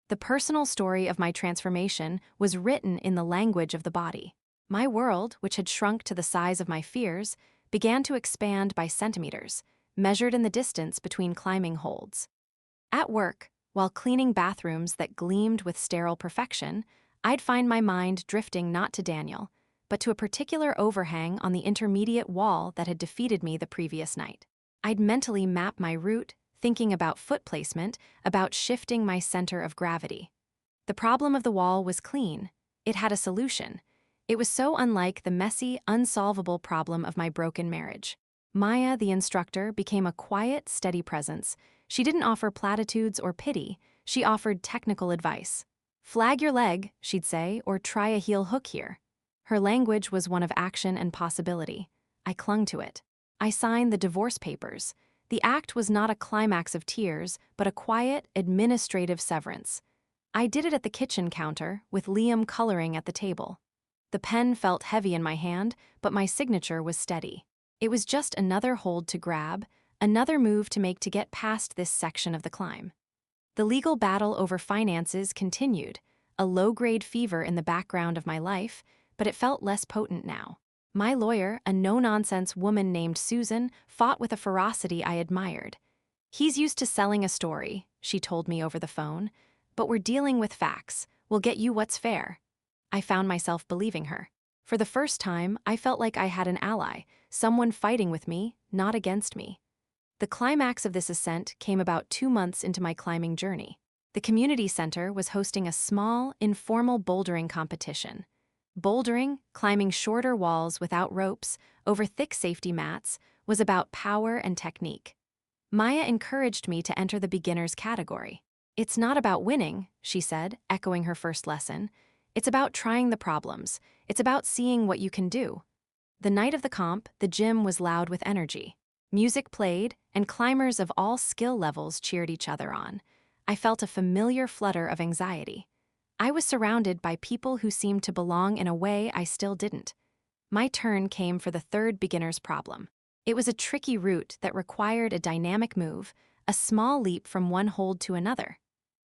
The personal story of my transformation was written in the language of the body. My world, which had shrunk to the size of my fears, began to expand by centimeters, measured in the distance between climbing holds. At work, while cleaning bathrooms that gleamed with sterile perfection, I'd find my mind drifting not to Daniel, but to a particular overhang on the intermediate wall that had defeated me the previous night. I'd mentally map my route, thinking about foot placement, about shifting my center of gravity. The problem of the wall was clean. It had a solution. It was so unlike the messy, unsolvable problem of my broken marriage. Maya, the instructor, became a quiet, steady presence. She didn't offer platitudes or pity. She offered technical advice. Flag your leg, she'd say, or try a heel hook here. Her language was one of action and possibility. I clung to it. I signed the divorce papers. The act was not a climax of tears, but a quiet, administrative severance. I did it at the kitchen counter, with Liam coloring at the table. The pen felt heavy in my hand, but my signature was steady. It was just another hold to grab, another move to make to get past this section of the climb. The legal battle over finances continued, a low-grade fever in the background of my life, but it felt less potent now. My lawyer, a no-nonsense woman named Susan, fought with a ferocity I admired. He's used to selling a story, she told me over the phone, but we're dealing with facts. We'll get you what's fair. I found myself believing her. For the first time, I felt like I had an ally, someone fighting with me, not against me. The climax of this ascent came about 2 months into my climbing journey. The community center was hosting a small, informal bouldering competition. Bouldering, climbing shorter walls without ropes, over thick safety mats, was about power and technique. Maya encouraged me to enter the beginners category. It's not about winning, she said, echoing her first lesson. It's about trying the problems. It's about seeing what you can do. The night of the comp, the gym was loud with energy. Music played, and climbers of all skill levels cheered each other on. I felt a familiar flutter of anxiety. I was surrounded by people who seemed to belong in a way I still didn't. My turn came for the third beginner's problem. It was a tricky route that required a dynamic move, a small leap from one hold to another.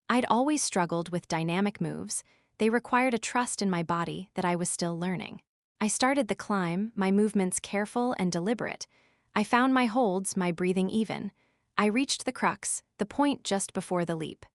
I'd always struggled with dynamic moves. They required a trust in my body that I was still learning. I started the climb, my movements careful and deliberate. I found my holds, my breathing even. I reached the crux, the point just before the leap.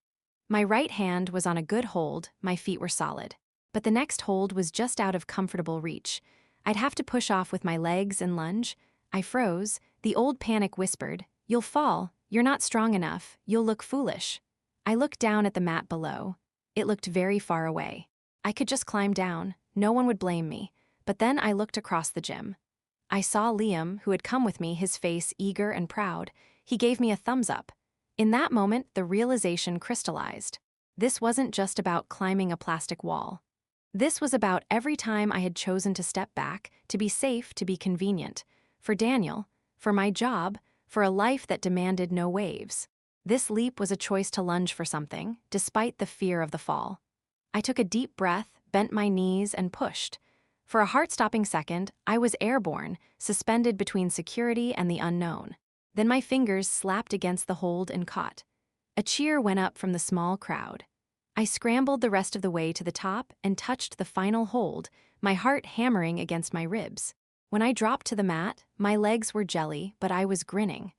My right hand was on a good hold, my feet were solid. But the next hold was just out of comfortable reach. I'd have to push off with my legs and lunge. I froze. The old panic whispered, "You'll fall. You're not strong enough. You'll look foolish." I looked down at the mat below. It looked very far away. I could just climb down. No one would blame me. But then I looked across the gym. I saw Liam, who had come with me, his face eager and proud. He gave me a thumbs up. In that moment, the realization crystallized. This wasn't just about climbing a plastic wall. This was about every time I had chosen to step back, to be safe, to be convenient. For Daniel, for my job, for a life that demanded no waves. This leap was a choice to lunge for something, despite the fear of the fall. I took a deep breath, bent my knees, and pushed. For a heart-stopping second, I was airborne, suspended between security and the unknown. Then my fingers slapped against the hold and caught. A cheer went up from the small crowd. I scrambled the rest of the way to the top and touched the final hold, my heart hammering against my ribs. When I dropped to the mat, my legs were jelly, but I was grinning.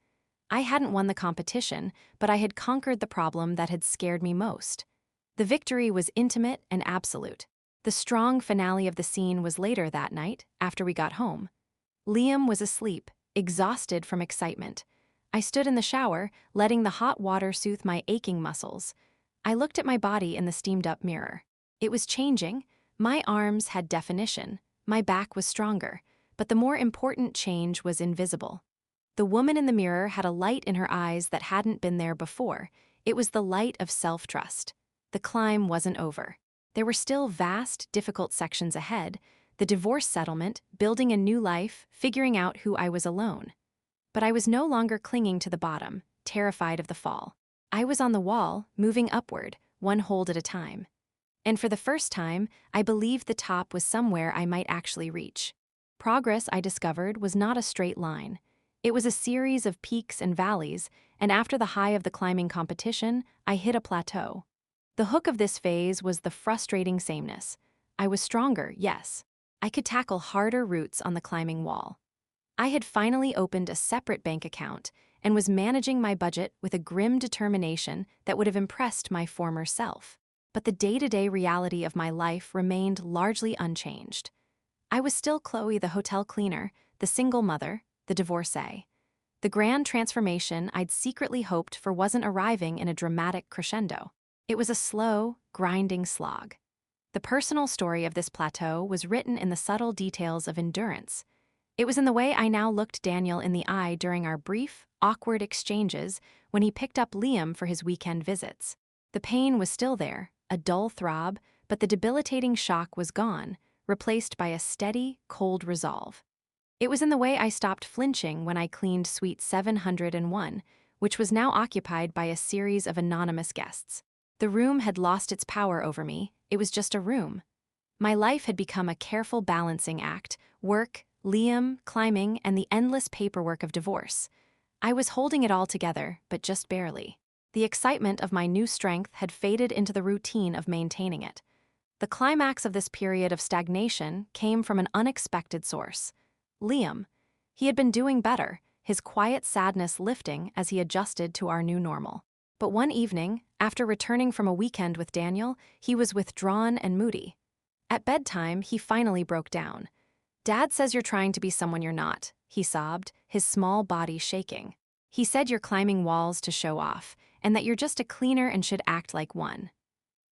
I hadn't won the competition, but I had conquered the problem that had scared me most. The victory was intimate and absolute. The strong finale of the scene was later that night, after we got home. Liam was asleep, exhausted from excitement. I stood in the shower, letting the hot water soothe my aching muscles. I looked at my body in the steamed-up mirror. It was changing. My arms had definition. My back was stronger, but the more important change was invisible. The woman in the mirror had a light in her eyes that hadn't been there before. It was the light of self-trust. The climb wasn't over. There were still vast, difficult sections ahead: the divorce settlement, building a new life, figuring out who I was alone. But I was no longer clinging to the bottom, terrified of the fall. I was on the wall, moving upward, one hold at a time. And for the first time, I believed the top was somewhere I might actually reach. Progress, I discovered, was not a straight line. It was a series of peaks and valleys, and after the high of the climbing competition, I hit a plateau. The hook of this phase was the frustrating sameness. I was stronger, yes. I could tackle harder routes on the climbing wall. I had finally opened a separate bank account and was managing my budget with a grim determination that would have impressed my former self. But the day-to-day reality of my life remained largely unchanged. I was still Chloe, the hotel cleaner, the single mother, the divorcee. The grand transformation I'd secretly hoped for wasn't arriving in a dramatic crescendo. It was a slow, grinding slog. The personal story of this plateau was written in the subtle details of endurance. It was in the way I now looked Daniel in the eye during our brief, awkward exchanges when he picked up Liam for his weekend visits. The pain was still there, a dull throb, but the debilitating shock was gone, replaced by a steady, cold resolve. It was in the way I stopped flinching when I cleaned Suite 701, which was now occupied by a series of anonymous guests. The room had lost its power over me. It was just a room. My life had become a careful balancing act: work, Liam, climbing, and the endless paperwork of divorce. I was holding it all together, but just barely. The excitement of my new strength had faded into the routine of maintaining it. The climax of this period of stagnation came from an unexpected source: Liam. He had been doing better, his quiet sadness lifting as he adjusted to our new normal. But one evening, after returning from a weekend with Daniel, he was withdrawn and moody. At bedtime, he finally broke down. "Dad says you're trying to be someone you're not," he sobbed, his small body shaking. "He said you're climbing walls to show off, and that you're just a cleaner and should act like one."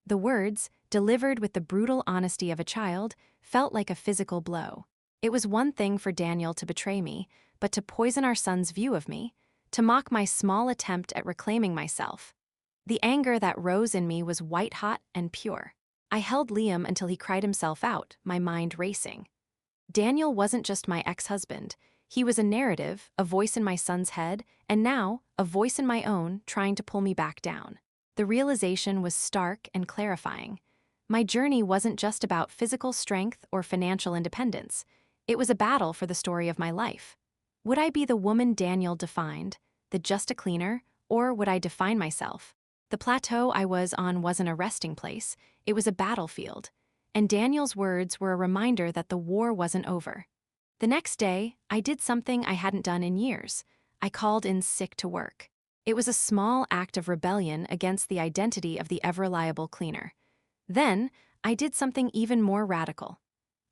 The words, delivered with the brutal honesty of a child, felt like a physical blow. It was one thing for Daniel to betray me, but to poison our son's view of me, to mock my small attempt at reclaiming myself. The anger that rose in me was white-hot and pure. I held Liam until he cried himself out, my mind racing. Daniel wasn't just my ex-husband. He was a narrative, a voice in my son's head, and now, a voice in my own trying to pull me back down. The realization was stark and clarifying. My journey wasn't just about physical strength or financial independence. It was a battle for the story of my life. Would I be the woman Daniel defined, the just a cleaner, or would I define myself? The plateau I was on wasn't a resting place, it was a battlefield. And Daniel's words were a reminder that the war wasn't over. The next day, I did something I hadn't done in years. I called in sick to work. It was a small act of rebellion against the identity of the ever-reliable cleaner. Then, I did something even more radical.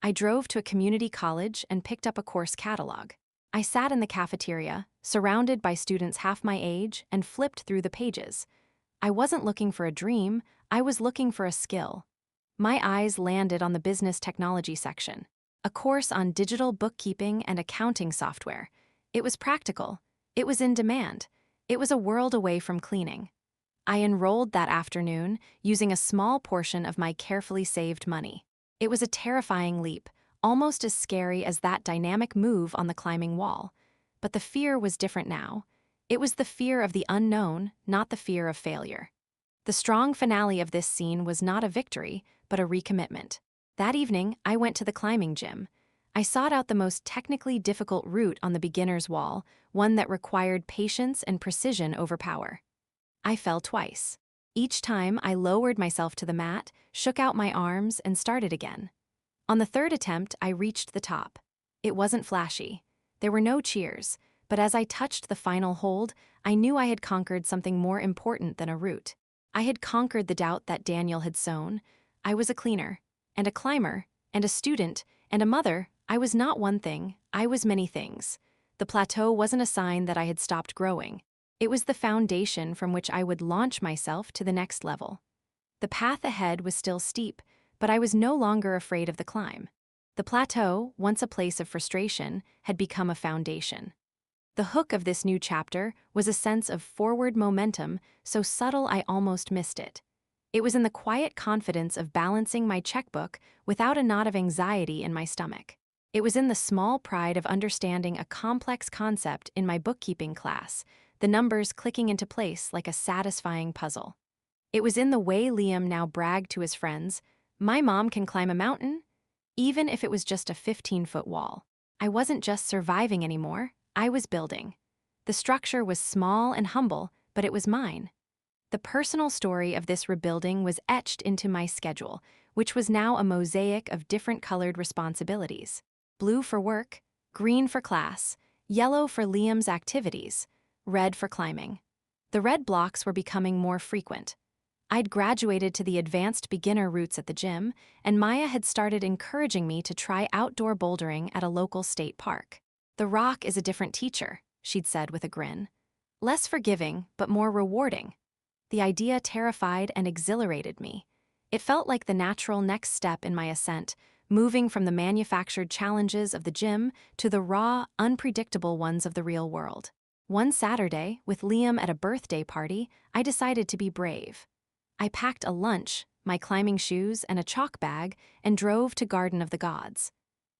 I drove to a community college and picked up a course catalog. I sat in the cafeteria, surrounded by students half my age, and flipped through the pages. I wasn't looking for a dream, I was looking for a skill. My eyes landed on the business technology section, a course on digital bookkeeping and accounting software. It was practical. It was in demand. It was a world away from cleaning. I enrolled that afternoon, using a small portion of my carefully saved money. It was a terrifying leap, almost as scary as that dynamic move on the climbing wall. But the fear was different now. It was the fear of the unknown, not the fear of failure. The strong finale of this scene was not a victory, but a recommitment. That evening, I went to the climbing gym. I sought out the most technically difficult route on the beginner's wall, one that required patience and precision over power. I fell twice. Each time, I lowered myself to the mat, shook out my arms, and started again. On the third attempt, I reached the top. It wasn't flashy. There were no cheers, but as I touched the final hold, I knew I had conquered something more important than a route. I had conquered the doubt that Daniel had sown. I was a cleaner, and a climber, and a student, and a mother. I was not one thing, I was many things. The plateau wasn't a sign that I had stopped growing. It was the foundation from which I would launch myself to the next level. The path ahead was still steep, but I was no longer afraid of the climb. The plateau, once a place of frustration, had become a foundation. The hook of this new chapter was a sense of forward momentum so subtle I almost missed it. It was in the quiet confidence of balancing my checkbook without a knot of anxiety in my stomach. It was in the small pride of understanding a complex concept in my bookkeeping class, the numbers clicking into place like a satisfying puzzle. It was in the way Liam now bragged to his friends, "My mom can climb a mountain," even if it was just a 15-foot wall. I wasn't just surviving anymore, I was building. The structure was small and humble, but it was mine. The personal story of this rebuilding was etched into my schedule, which was now a mosaic of different colored responsibilities. Blue for work, green for class, yellow for Liam's activities, red for climbing. The red blocks were becoming more frequent. I'd graduated to the advanced beginner routes at the gym, and Maya had started encouraging me to try outdoor bouldering at a local state park. "The rock is a different teacher," she'd said with a grin. "Less forgiving, but more rewarding." The idea terrified and exhilarated me. It felt like the natural next step in my ascent, moving from the manufactured challenges of the gym to the raw, unpredictable ones of the real world. One Saturday, with Liam at a birthday party, I decided to be brave. I packed a lunch, my climbing shoes, and a chalk bag, and drove to Garden of the Gods.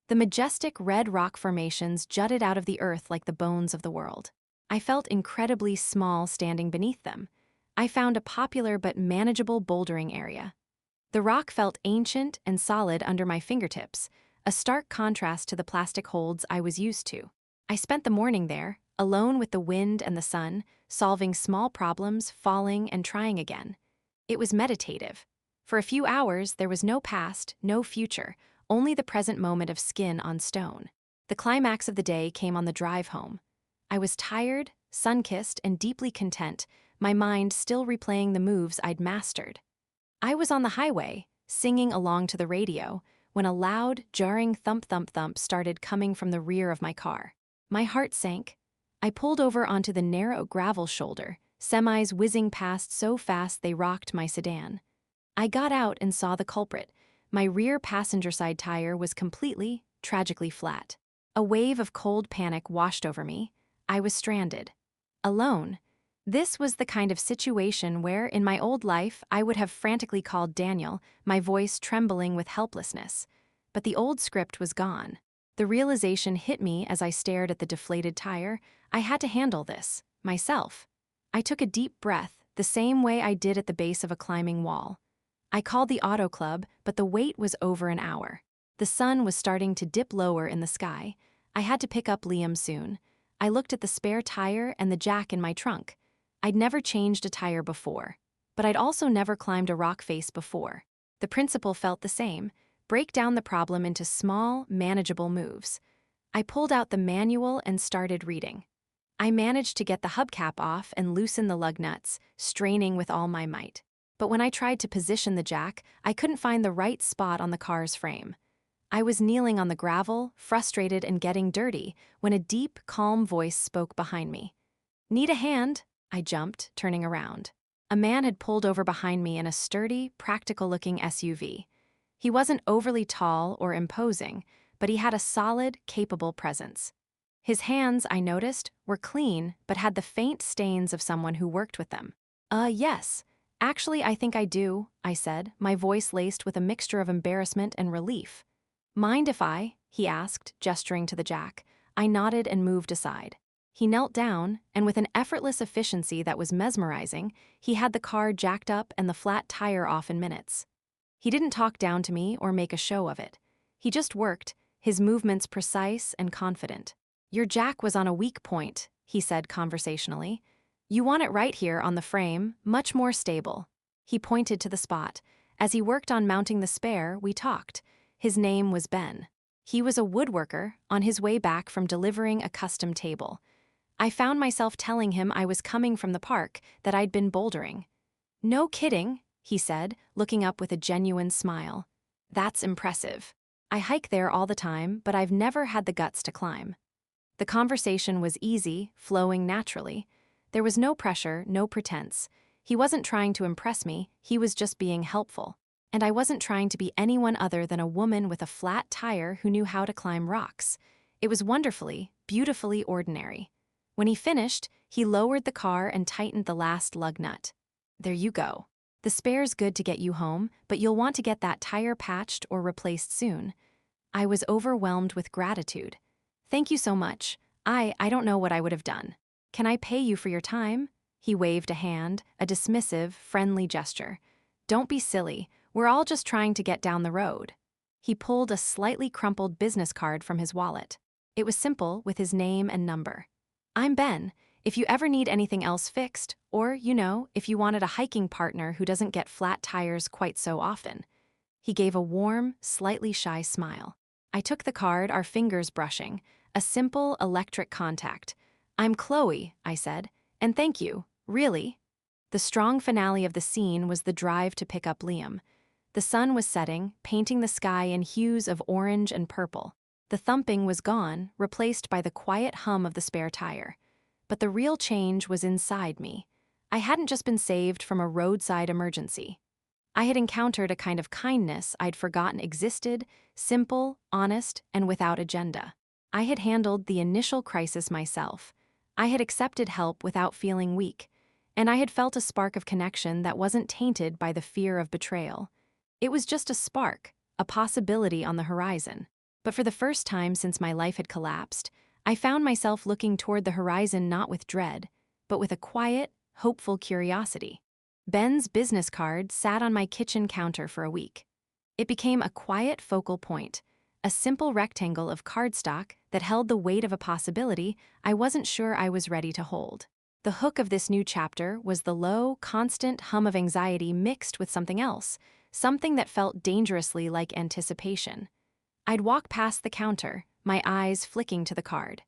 The majestic red rock formations jutted out of the earth like the bones of the world. I felt incredibly small standing beneath them. I found a popular but manageable bouldering area. The rock felt ancient and solid under my fingertips, a stark contrast to the plastic holds I was used to. I spent the morning there, alone with the wind and the sun, solving small problems, falling, and trying again. It was meditative. For a few hours, there was no past, no future, only the present moment of skin on stone. The climax of the day came on the drive home. I was tired, sun-kissed, and deeply content, my mind still replaying the moves I'd mastered. I was on the highway, singing along to the radio, when a loud, jarring thump-thump-thump started coming from the rear of my car. My heart sank. I pulled over onto the narrow gravel shoulder, semis whizzing past so fast they rocked my sedan. I got out and saw the culprit. My rear passenger side tire was completely, tragically flat. A wave of cold panic washed over me. I was stranded. Alone. This was the kind of situation where, in my old life, I would have frantically called Daniel, my voice trembling with helplessness. But the old script was gone. The realization hit me as I stared at the deflated tire. I had to handle this, myself. I took a deep breath, the same way I did at the base of a climbing wall. I called the auto club, but the wait was over an hour. The sun was starting to dip lower in the sky. I had to pick up Liam soon. I looked at the spare tire and the jack in my trunk. I'd never changed a tire before, but I'd also never climbed a rock face before. The principle felt the same: break down the problem into small, manageable moves. I pulled out the manual and started reading. I managed to get the hubcap off and loosen the lug nuts, straining with all my might. But when I tried to position the jack, I couldn't find the right spot on the car's frame. I was kneeling on the gravel, frustrated and getting dirty, when a deep, calm voice spoke behind me. "Need a hand?" I jumped, turning around. A man had pulled over behind me in a sturdy, practical-looking SUV. He wasn't overly tall or imposing, but he had a solid, capable presence. His hands, I noticed, were clean but had the faint stains of someone who worked with them. Yes. Actually, I think I do," I said, my voice laced with a mixture of embarrassment and relief. "Mind if I?" he asked, gesturing to the jack. I nodded and moved aside. He knelt down, and with an effortless efficiency that was mesmerizing, he had the car jacked up and the flat tire off in minutes. He didn't talk down to me or make a show of it. He just worked, his movements precise and confident. "Your jack was on a weak point," he said conversationally. "You want it right here on the frame, much more stable." He pointed to the spot. As he worked on mounting the spare, we talked. His name was Ben. He was a woodworker, on his way back from delivering a custom table. I found myself telling him I was coming from the park, that I'd been bouldering. "No kidding," he said, looking up with a genuine smile. "That's impressive. I hike there all the time, but I've never had the guts to climb." The conversation was easy, flowing naturally. There was no pressure, no pretense. He wasn't trying to impress me, he was just being helpful. And I wasn't trying to be anyone other than a woman with a flat tire who knew how to climb rocks. It was wonderfully, beautifully ordinary. When he finished, he lowered the car and tightened the last lug nut. There you go. The spare's good to get you home, but you'll want to get that tire patched or replaced soon. I was overwhelmed with gratitude. Thank you so much. I don't know what I would have done. Can I pay you for your time? He waved a hand, a dismissive, friendly gesture. Don't be silly. We're all just trying to get down the road. He pulled a slightly crumpled business card from his wallet. It was simple, with his name and number. I'm Ben. If you ever need anything else fixed, or, if you wanted a hiking partner who doesn't get flat tires quite so often. He gave a warm, slightly shy smile. I took the card, our fingers brushing, a simple electric contact. I'm Chloe, I said, and thank you, really. The strong finale of the scene was the drive to pick up Liam. The sun was setting, painting the sky in hues of orange and purple. The thumping was gone, replaced by the quiet hum of the spare tire. But the real change was inside me. I hadn't just been saved from a roadside emergency. I had encountered a kind of kindness I'd forgotten existed, simple, honest, and without agenda. I had handled the initial crisis myself. I had accepted help without feeling weak, and I had felt a spark of connection that wasn't tainted by the fear of betrayal. It was just a spark, a possibility on the horizon. But for the first time since my life had collapsed, I found myself looking toward the horizon not with dread, but with a quiet, hopeful curiosity. Ben's business card sat on my kitchen counter for a week. It became a quiet focal point, a simple rectangle of cardstock that held the weight of a possibility I wasn't sure I was ready to hold. The hook of this new chapter was the low, constant hum of anxiety mixed with something else, something that felt dangerously like anticipation. I'd walk past the counter, my eyes flicking to the card.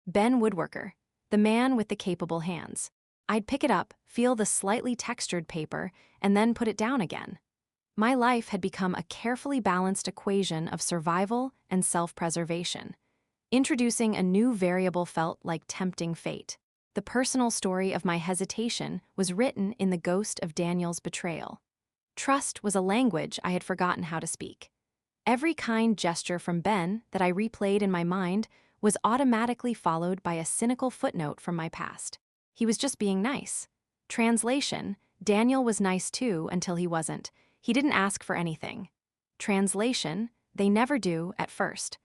Ben Woodworker, the man with the capable hands. I'd pick it up, feel the slightly textured paper, and then put it down again. My life had become a carefully balanced equation of survival and self-preservation. Introducing a new variable felt like tempting fate. The personal story of my hesitation was written in the ghost of Daniel's betrayal. Trust was a language I had forgotten how to speak. Every kind gesture from Ben that I replayed in my mind was automatically followed by a cynical footnote from my past. He was just being nice. Translation: Daniel was nice too until he wasn't. He didn't ask for anything. Translation: they never do at first.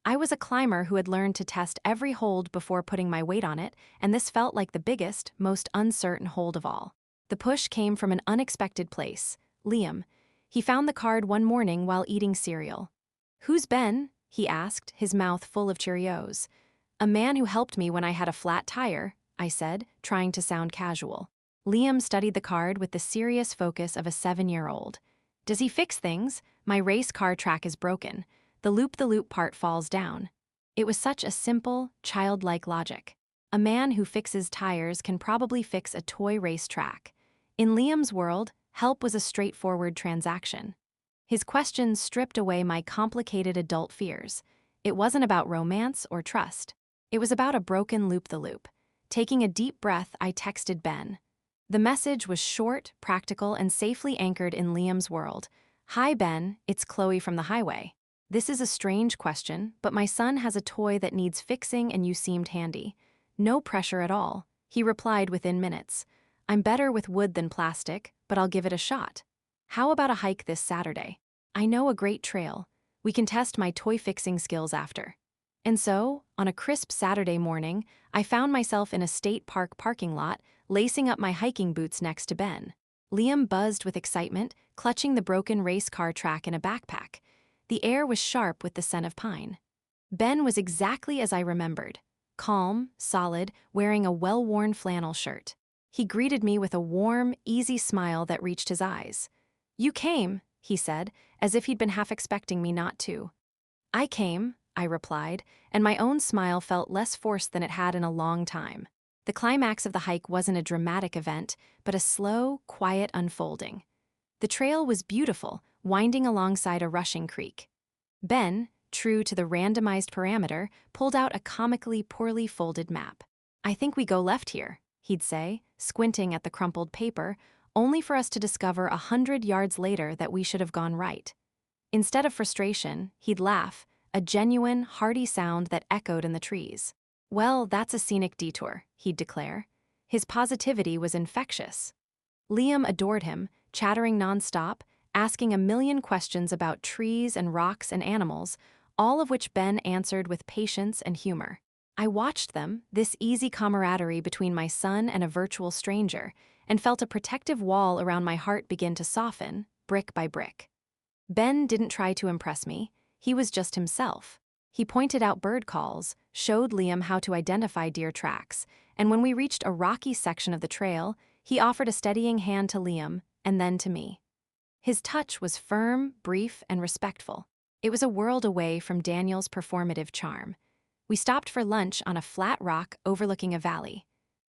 I was a climber who had learned to test every hold before putting my weight on it, and this felt like the biggest, most uncertain hold of all. The push came from an unexpected place. Liam. He found the card one morning while eating cereal. "Who's Ben?" he asked, his mouth full of Cheerios. "A man who helped me when I had a flat tire," I said, trying to sound casual. Liam studied the card with the serious focus of a 7-year-old. "Does he fix things? My race car track is broken. The loop-the-loop part falls down." It was such a simple, childlike logic. A man who fixes tires can probably fix a toy race track. In Liam's world, help was a straightforward transaction. His questions stripped away my complicated adult fears. It wasn't about romance or trust. It was about a broken loop-the-loop. Taking a deep breath, I texted Ben. The message was short, practical, and safely anchored in Liam's world. "Hi, Ben, it's Chloe from the highway. This is a strange question, but my son has a toy that needs fixing and you seemed handy. No pressure at all," he replied within minutes. "I'm better with wood than plastic, but I'll give it a shot. How about a hike this Saturday? I know a great trail. We can test my toy fixing skills after." And so, on a crisp Saturday morning, I found myself in a state park parking lot, lacing up my hiking boots next to Ben. Liam buzzed with excitement, clutching the broken race car track in a backpack. The air was sharp with the scent of pine. Ben was exactly as I remembered. Calm, solid, wearing a well-worn flannel shirt. He greeted me with a warm, easy smile that reached his eyes. "You came," he said, as if he'd been half expecting me not to. "I came," I replied, and my own smile felt less forced than it had in a long time. The climax of the hike wasn't a dramatic event, but a slow, quiet unfolding. The trail was beautiful, winding alongside a rushing creek. Ben, true to the randomized parameter, pulled out a comically poorly folded map. "I think we go left here," he'd say, squinting at the crumpled paper, only for us to discover 100 yards later that we should have gone right. Instead of frustration, he'd laugh, a genuine, hearty sound that echoed in the trees. "Well, that's a scenic detour," he'd declare. His positivity was infectious. Liam adored him, chattering nonstop, asking a million questions about trees and rocks and animals, all of which Ben answered with patience and humor. I watched them, this easy camaraderie between my son and a virtual stranger, and felt a protective wall around my heart begin to soften, brick by brick. Ben didn't try to impress me, he was just himself. He pointed out bird calls, showed Liam how to identify deer tracks, and when we reached a rocky section of the trail, he offered a steadying hand to Liam, and then to me. His touch was firm, brief, and respectful. It was a world away from Daniel's performative charm. We stopped for lunch on a flat rock overlooking a valley.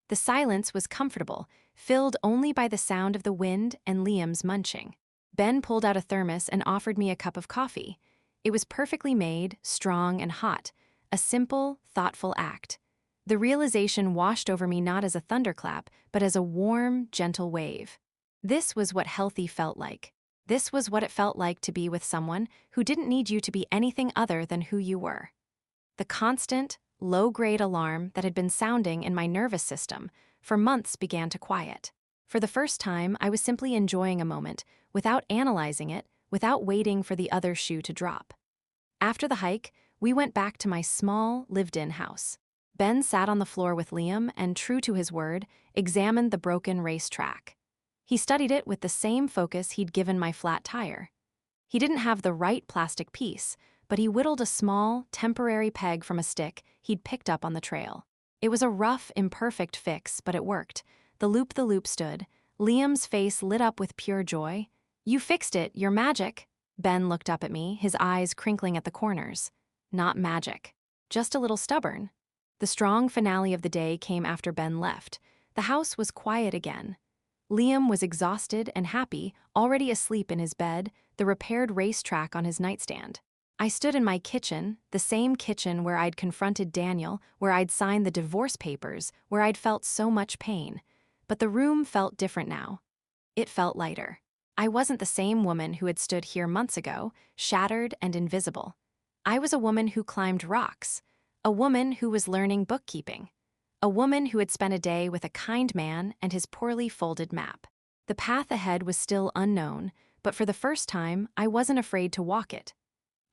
The silence was comfortable, filled only by the sound of the wind and Liam's munching. Ben pulled out a thermos and offered me a cup of coffee. It was perfectly made, strong, and hot, a simple, thoughtful act. The realization washed over me not as a thunderclap, but as a warm, gentle wave. This was what healthy felt like. This was what it felt like to be with someone who didn't need you to be anything other than who you were. The constant, low-grade alarm that had been sounding in my nervous system for months began to quiet. For the first time, I was simply enjoying a moment, without analyzing it, without waiting for the other shoe to drop. After the hike, we went back to my small, lived-in house. Ben sat on the floor with Liam and, true to his word, examined the broken racetrack. He studied it with the same focus he'd given my flat tire. He didn't have the right plastic piece, but he whittled a small, temporary peg from a stick he'd picked up on the trail. It was a rough, imperfect fix, but it worked. The loop stood. Liam's face lit up with pure joy. "You fixed it, you're magic." Ben looked up at me, his eyes crinkling at the corners. "Not magic. Just a little stubborn." The strong finale of the day came after Ben left. The house was quiet again. Liam was exhausted and happy, already asleep in his bed, the repaired racetrack on his nightstand. I stood in my kitchen, the same kitchen where I'd confronted Daniel, where I'd signed the divorce papers, where I'd felt so much pain. But the room felt different now. It felt lighter. I wasn't the same woman who had stood here months ago, shattered and invisible. I was a woman who climbed rocks, a woman who was learning bookkeeping, a woman who had spent a day with a kind man and his poorly folded map. The path ahead was still unknown, but for the first time, I wasn't afraid to walk it.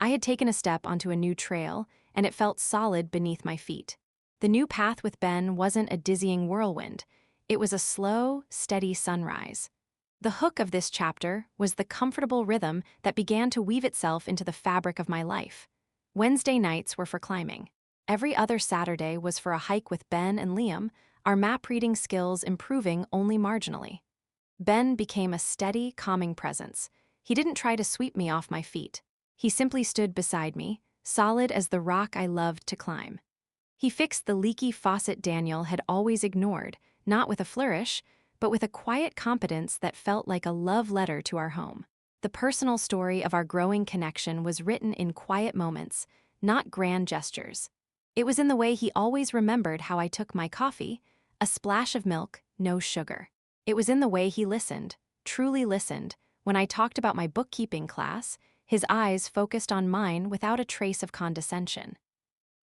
I had taken a step onto a new trail, and it felt solid beneath my feet. The new path with Ben wasn't a dizzying whirlwind. It was a slow, steady sunrise. The hook of this chapter was the comfortable rhythm that began to weave itself into the fabric of my life. Wednesday nights were for climbing. Every other Saturday was for a hike with Ben and Liam, our map-reading skills improving only marginally. Ben became a steady, calming presence. He didn't try to sweep me off my feet. He simply stood beside me, solid as the rock I loved to climb. He fixed the leaky faucet Daniel had always ignored, not with a flourish, but with a quiet competence that felt like a love letter to our home. The personal story of our growing connection was written in quiet moments, not grand gestures. It was in the way he always remembered how I took my coffee, a splash of milk, no sugar. It was in the way he listened, truly listened, when I talked about my bookkeeping class, his eyes focused on mine without a trace of condescension.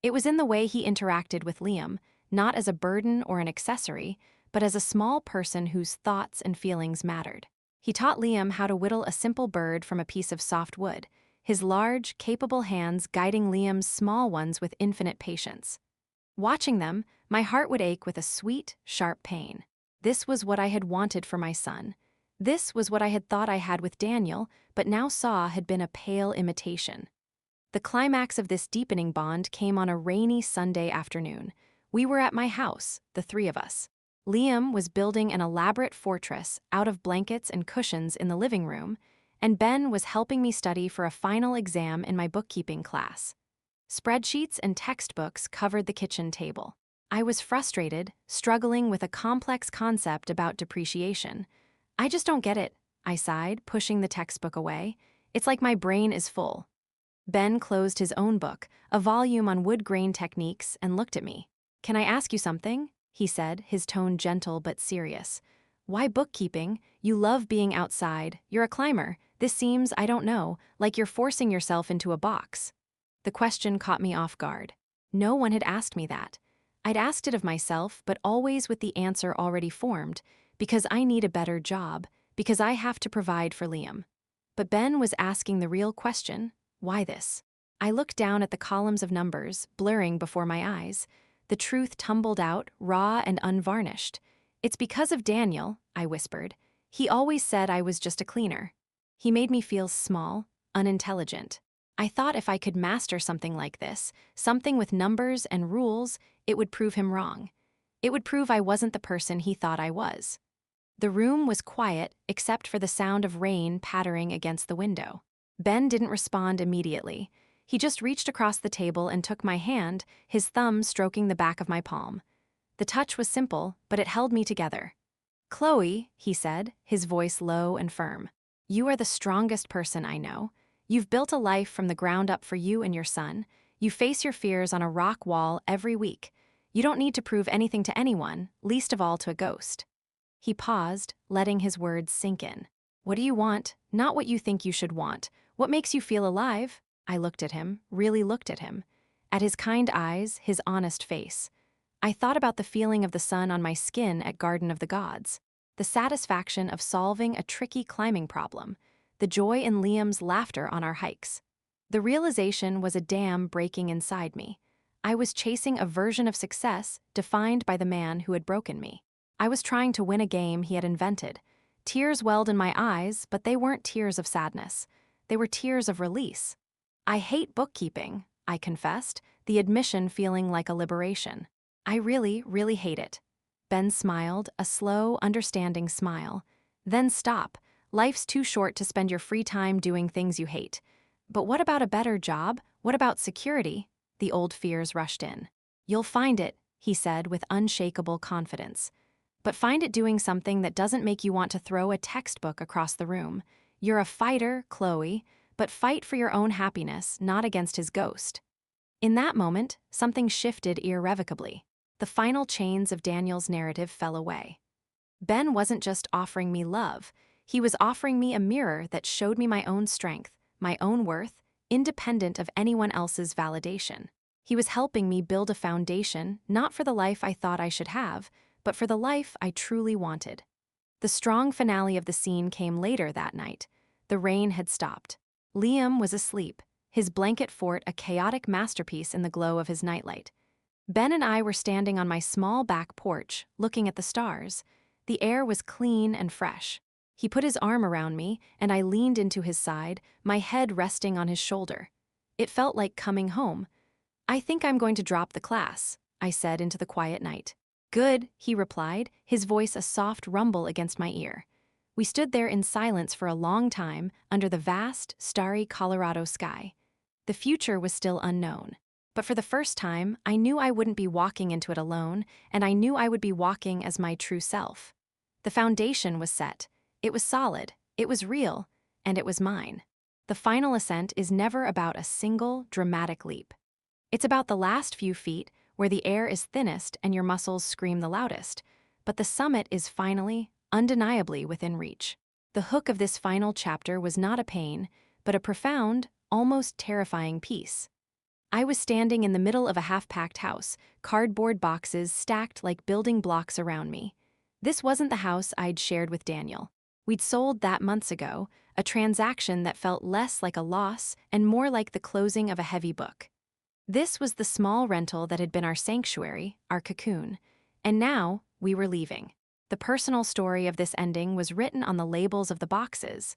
It was in the way he interacted with Liam, not as a burden or an accessory, but as a small person whose thoughts and feelings mattered. He taught Liam how to whittle a simple bird from a piece of soft wood, his large, capable hands guiding Liam's small ones with infinite patience. Watching them, my heart would ache with a sweet, sharp pain. This was what I had wanted for my son. This was what I had thought I had with Daniel, but now saw had been a pale imitation. The climax of this deepening bond came on a rainy Sunday afternoon. We were at my house, the three of us. Liam was building an elaborate fortress out of blankets and cushions in the living room, and Ben was helping me study for a final exam in my bookkeeping class. Spreadsheets and textbooks covered the kitchen table. I was frustrated, struggling with a complex concept about depreciation. "I just don't get it," I sighed, pushing the textbook away. "It's like my brain is full." Ben closed his own book, a volume on wood grain techniques, and looked at me. "Can I ask you something?" he said, his tone gentle but serious. Why bookkeeping? You love being outside. You're a climber. This seems, I don't know, like you're forcing yourself into a box. The question caught me off guard. No one had asked me that. I'd asked it of myself, but always with the answer already formed, because I need a better job, because I have to provide for Liam. But Ben was asking the real question, why this? I looked down at the columns of numbers, blurring before my eyes. The truth tumbled out, raw and unvarnished. It's because of Daniel, I whispered. He always said I was just a cleaner. He made me feel small, unintelligent. I thought if I could master something like this, something with numbers and rules, it would prove him wrong. It would prove I wasn't the person he thought I was. The room was quiet except for the sound of rain pattering against the window. Ben didn't respond immediately. He just reached across the table and took my hand, his thumb stroking the back of my palm. The touch was simple, but it held me together. "Chloe," he said, his voice low and firm, "you are the strongest person I know. You've built a life from the ground up for you and your son. You face your fears on a rock wall every week. You don't need to prove anything to anyone, least of all to a ghost." He paused, letting his words sink in. "What do you want? Not what you think you should want. What makes you feel alive?" I looked at him, really looked at him. At his kind eyes, his honest face. I thought about the feeling of the sun on my skin at Garden of the Gods. The satisfaction of solving a tricky climbing problem. The joy in Liam's laughter on our hikes. The realization was a dam breaking inside me. I was chasing a version of success defined by the man who had broken me. I was trying to win a game he had invented. Tears welled in my eyes, but they weren't tears of sadness. They were tears of release. "I hate bookkeeping," I confessed, the admission feeling like a liberation. "I really, really hate it." Ben smiled, a slow, understanding smile. "Then stop. Life's too short to spend your free time doing things you hate. But what about a better job? What about security?" The old fears rushed in. "You'll find it," he said with unshakable confidence. "But find it doing something that doesn't make you want to throw a textbook across the room. You're a fighter, Chloe, but fight for your own happiness, not against his ghost." In that moment, something shifted irrevocably. The final chains of Daniel's narrative fell away. Ben wasn't just offering me love. He was offering me a mirror that showed me my own strength, my own worth, independent of anyone else's validation. He was helping me build a foundation, not for the life I thought I should have, but for the life I truly wanted. The strong finale of the scene came later that night. The rain had stopped. Liam was asleep, his blanket fort a chaotic masterpiece in the glow of his nightlight. Ben and I were standing on my small back porch, looking at the stars. The air was clean and fresh. He put his arm around me, and I leaned into his side, my head resting on his shoulder. It felt like coming home. "I think I'm going to drop the class," I said into the quiet night. "Good," he replied, his voice a soft rumble against my ear. We stood there in silence for a long time, under the vast, starry Colorado sky. The future was still unknown. But for the first time, I knew I wouldn't be walking into it alone, and I knew I would be walking as my true self. The foundation was set. It was solid, it was real, and it was mine. The final ascent is never about a single, dramatic leap. It's about the last few feet, where the air is thinnest and your muscles scream the loudest. But the summit is finally, undeniably within reach. The hook of this final chapter was not a pain, but a profound, almost terrifying peace. I was standing in the middle of a half-packed house, cardboard boxes stacked like building blocks around me. This wasn't the house I'd shared with Daniel. We'd sold that months ago, a transaction that felt less like a loss and more like the closing of a heavy book. This was the small rental that had been our sanctuary, our cocoon. And now, we were leaving. The personal story of this ending was written on the labels of the boxes.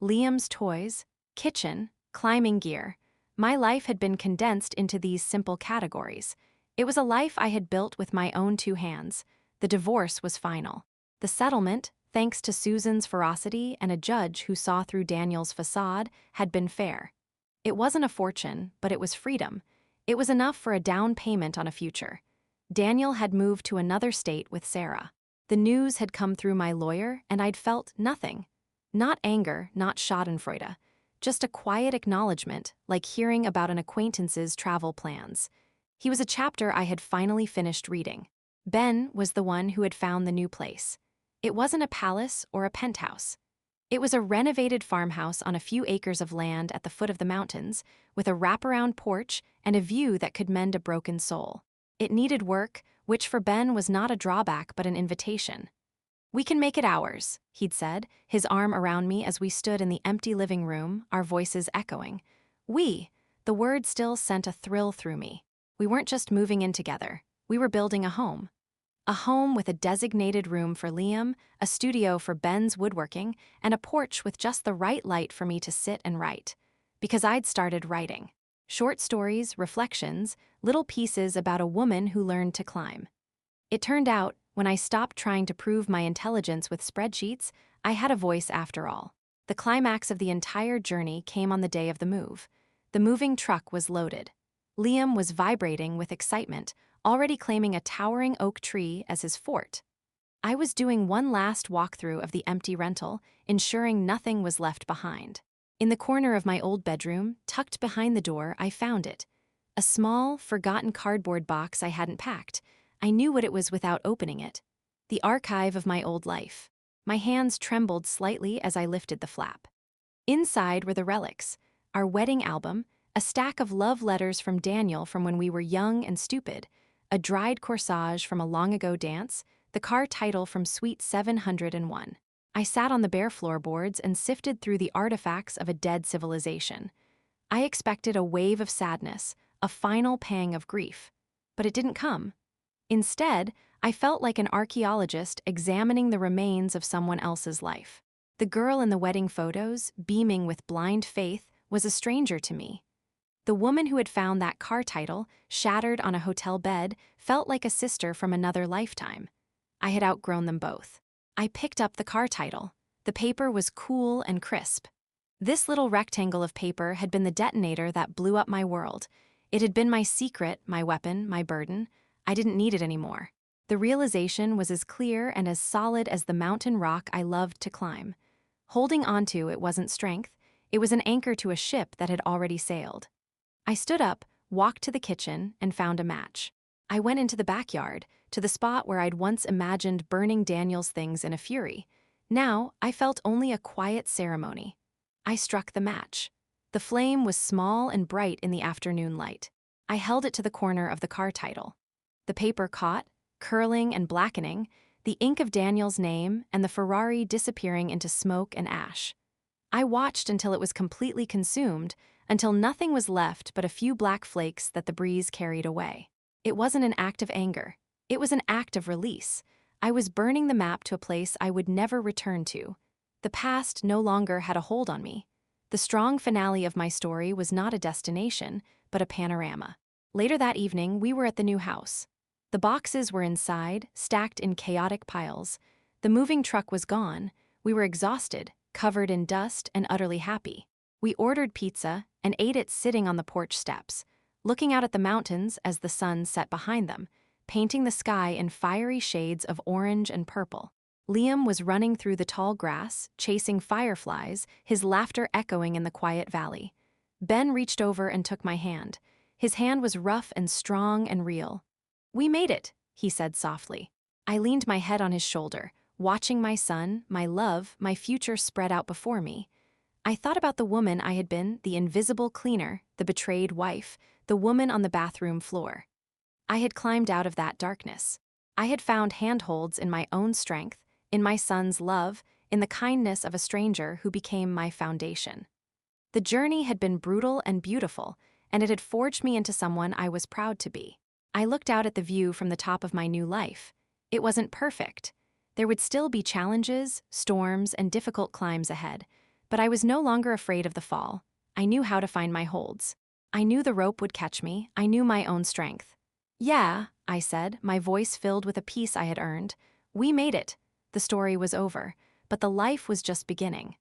Liam's toys, kitchen, climbing gear. My life had been condensed into these simple categories. It was a life I had built with my own two hands. The divorce was final. The settlement, thanks to Susan's ferocity and a judge who saw through Daniel's facade, had been fair. It wasn't a fortune, but it was freedom. It was enough for a down payment on a future. Daniel had moved to another state with Sarah. The news had come through my lawyer, and I'd felt nothing. Not anger, not schadenfreude. Just a quiet acknowledgement, like hearing about an acquaintance's travel plans. He was a chapter I had finally finished reading. Ben was the one who had found the new place. It wasn't a palace or a penthouse. It was a renovated farmhouse on a few acres of land at the foot of the mountains, with a wraparound porch and a view that could mend a broken soul. It needed work, which for Ben was not a drawback but an invitation. "We can make it ours," he'd said, his arm around me as we stood in the empty living room, our voices echoing. We, the word still sent a thrill through me. We weren't just moving in together. We were building a home. A home with a designated room for Liam, a studio for Ben's woodworking, and a porch with just the right light for me to sit and write. Because I'd started writing. Short stories, reflections, little pieces about a woman who learned to climb. It turned out, when I stopped trying to prove my intelligence with spreadsheets, I had a voice after all. The climax of the entire journey came on the day of the move. The moving truck was loaded. Liam was vibrating with excitement, already claiming a towering oak tree as his fort. I was doing one last walkthrough of the empty rental, ensuring nothing was left behind. In the corner of my old bedroom, tucked behind the door, I found it. A small, forgotten cardboard box I hadn't packed. I knew what it was without opening it. The archive of my old life. My hands trembled slightly as I lifted the flap. Inside were the relics, our wedding album, a stack of love letters from Daniel from when we were young and stupid, a dried corsage from a long-ago dance, the car title from Suite 701. I sat on the bare floorboards and sifted through the artifacts of a dead civilization. I expected a wave of sadness, a final pang of grief. But it didn't come. Instead, I felt like an archaeologist examining the remains of someone else's life. The girl in the wedding photos, beaming with blind faith, was a stranger to me. The woman who had found that car title, shattered on a hotel bed, felt like a sister from another lifetime. I had outgrown them both. I picked up the car title. The paper was cool and crisp. This little rectangle of paper had been the detonator that blew up my world. It had been my secret, my weapon, my burden. I didn't need it anymore. The realization was as clear and as solid as the mountain rock I loved to climb. Holding onto it wasn't strength. It was an anchor to a ship that had already sailed. I stood up, walked to the kitchen, and found a match. I went into the backyard, to the spot where I'd once imagined burning Daniel's things in a fury. Now, I felt only a quiet ceremony. I struck the match. The flame was small and bright in the afternoon light. I held it to the corner of the car title. The paper caught, curling and blackening, the ink of Daniel's name and the Ferrari disappearing into smoke and ash. I watched until it was completely consumed, until nothing was left but a few black flakes that the breeze carried away. It wasn't an act of anger. It was an act of release. I was burning the map to a place I would never return to. The past no longer had a hold on me. The strong finale of my story was not a destination, but a panorama. Later that evening, we were at the new house. The boxes were inside, stacked in chaotic piles. The moving truck was gone. We were exhausted, covered in dust, and utterly happy. We ordered pizza and ate it sitting on the porch steps, looking out at the mountains as the sun set behind them, painting the sky in fiery shades of orange and purple. Liam was running through the tall grass, chasing fireflies, his laughter echoing in the quiet valley. Ben reached over and took my hand. His hand was rough and strong and real. "We made it," he said softly. I leaned my head on his shoulder, watching my son, my love, my future spread out before me. I thought about the woman I had been, the invisible cleaner, the betrayed wife, the woman on the bathroom floor. I had climbed out of that darkness. I had found handholds in my own strength, in my son's love, in the kindness of a stranger who became my foundation. The journey had been brutal and beautiful, and it had forged me into someone I was proud to be. I looked out at the view from the top of my new life. It wasn't perfect. There would still be challenges, storms, and difficult climbs ahead, but I was no longer afraid of the fall. I knew how to find my holds. I knew the rope would catch me. I knew my own strength. "Yeah," I said, my voice filled with a peace I had earned. "We made it." The story was over, but the life was just beginning.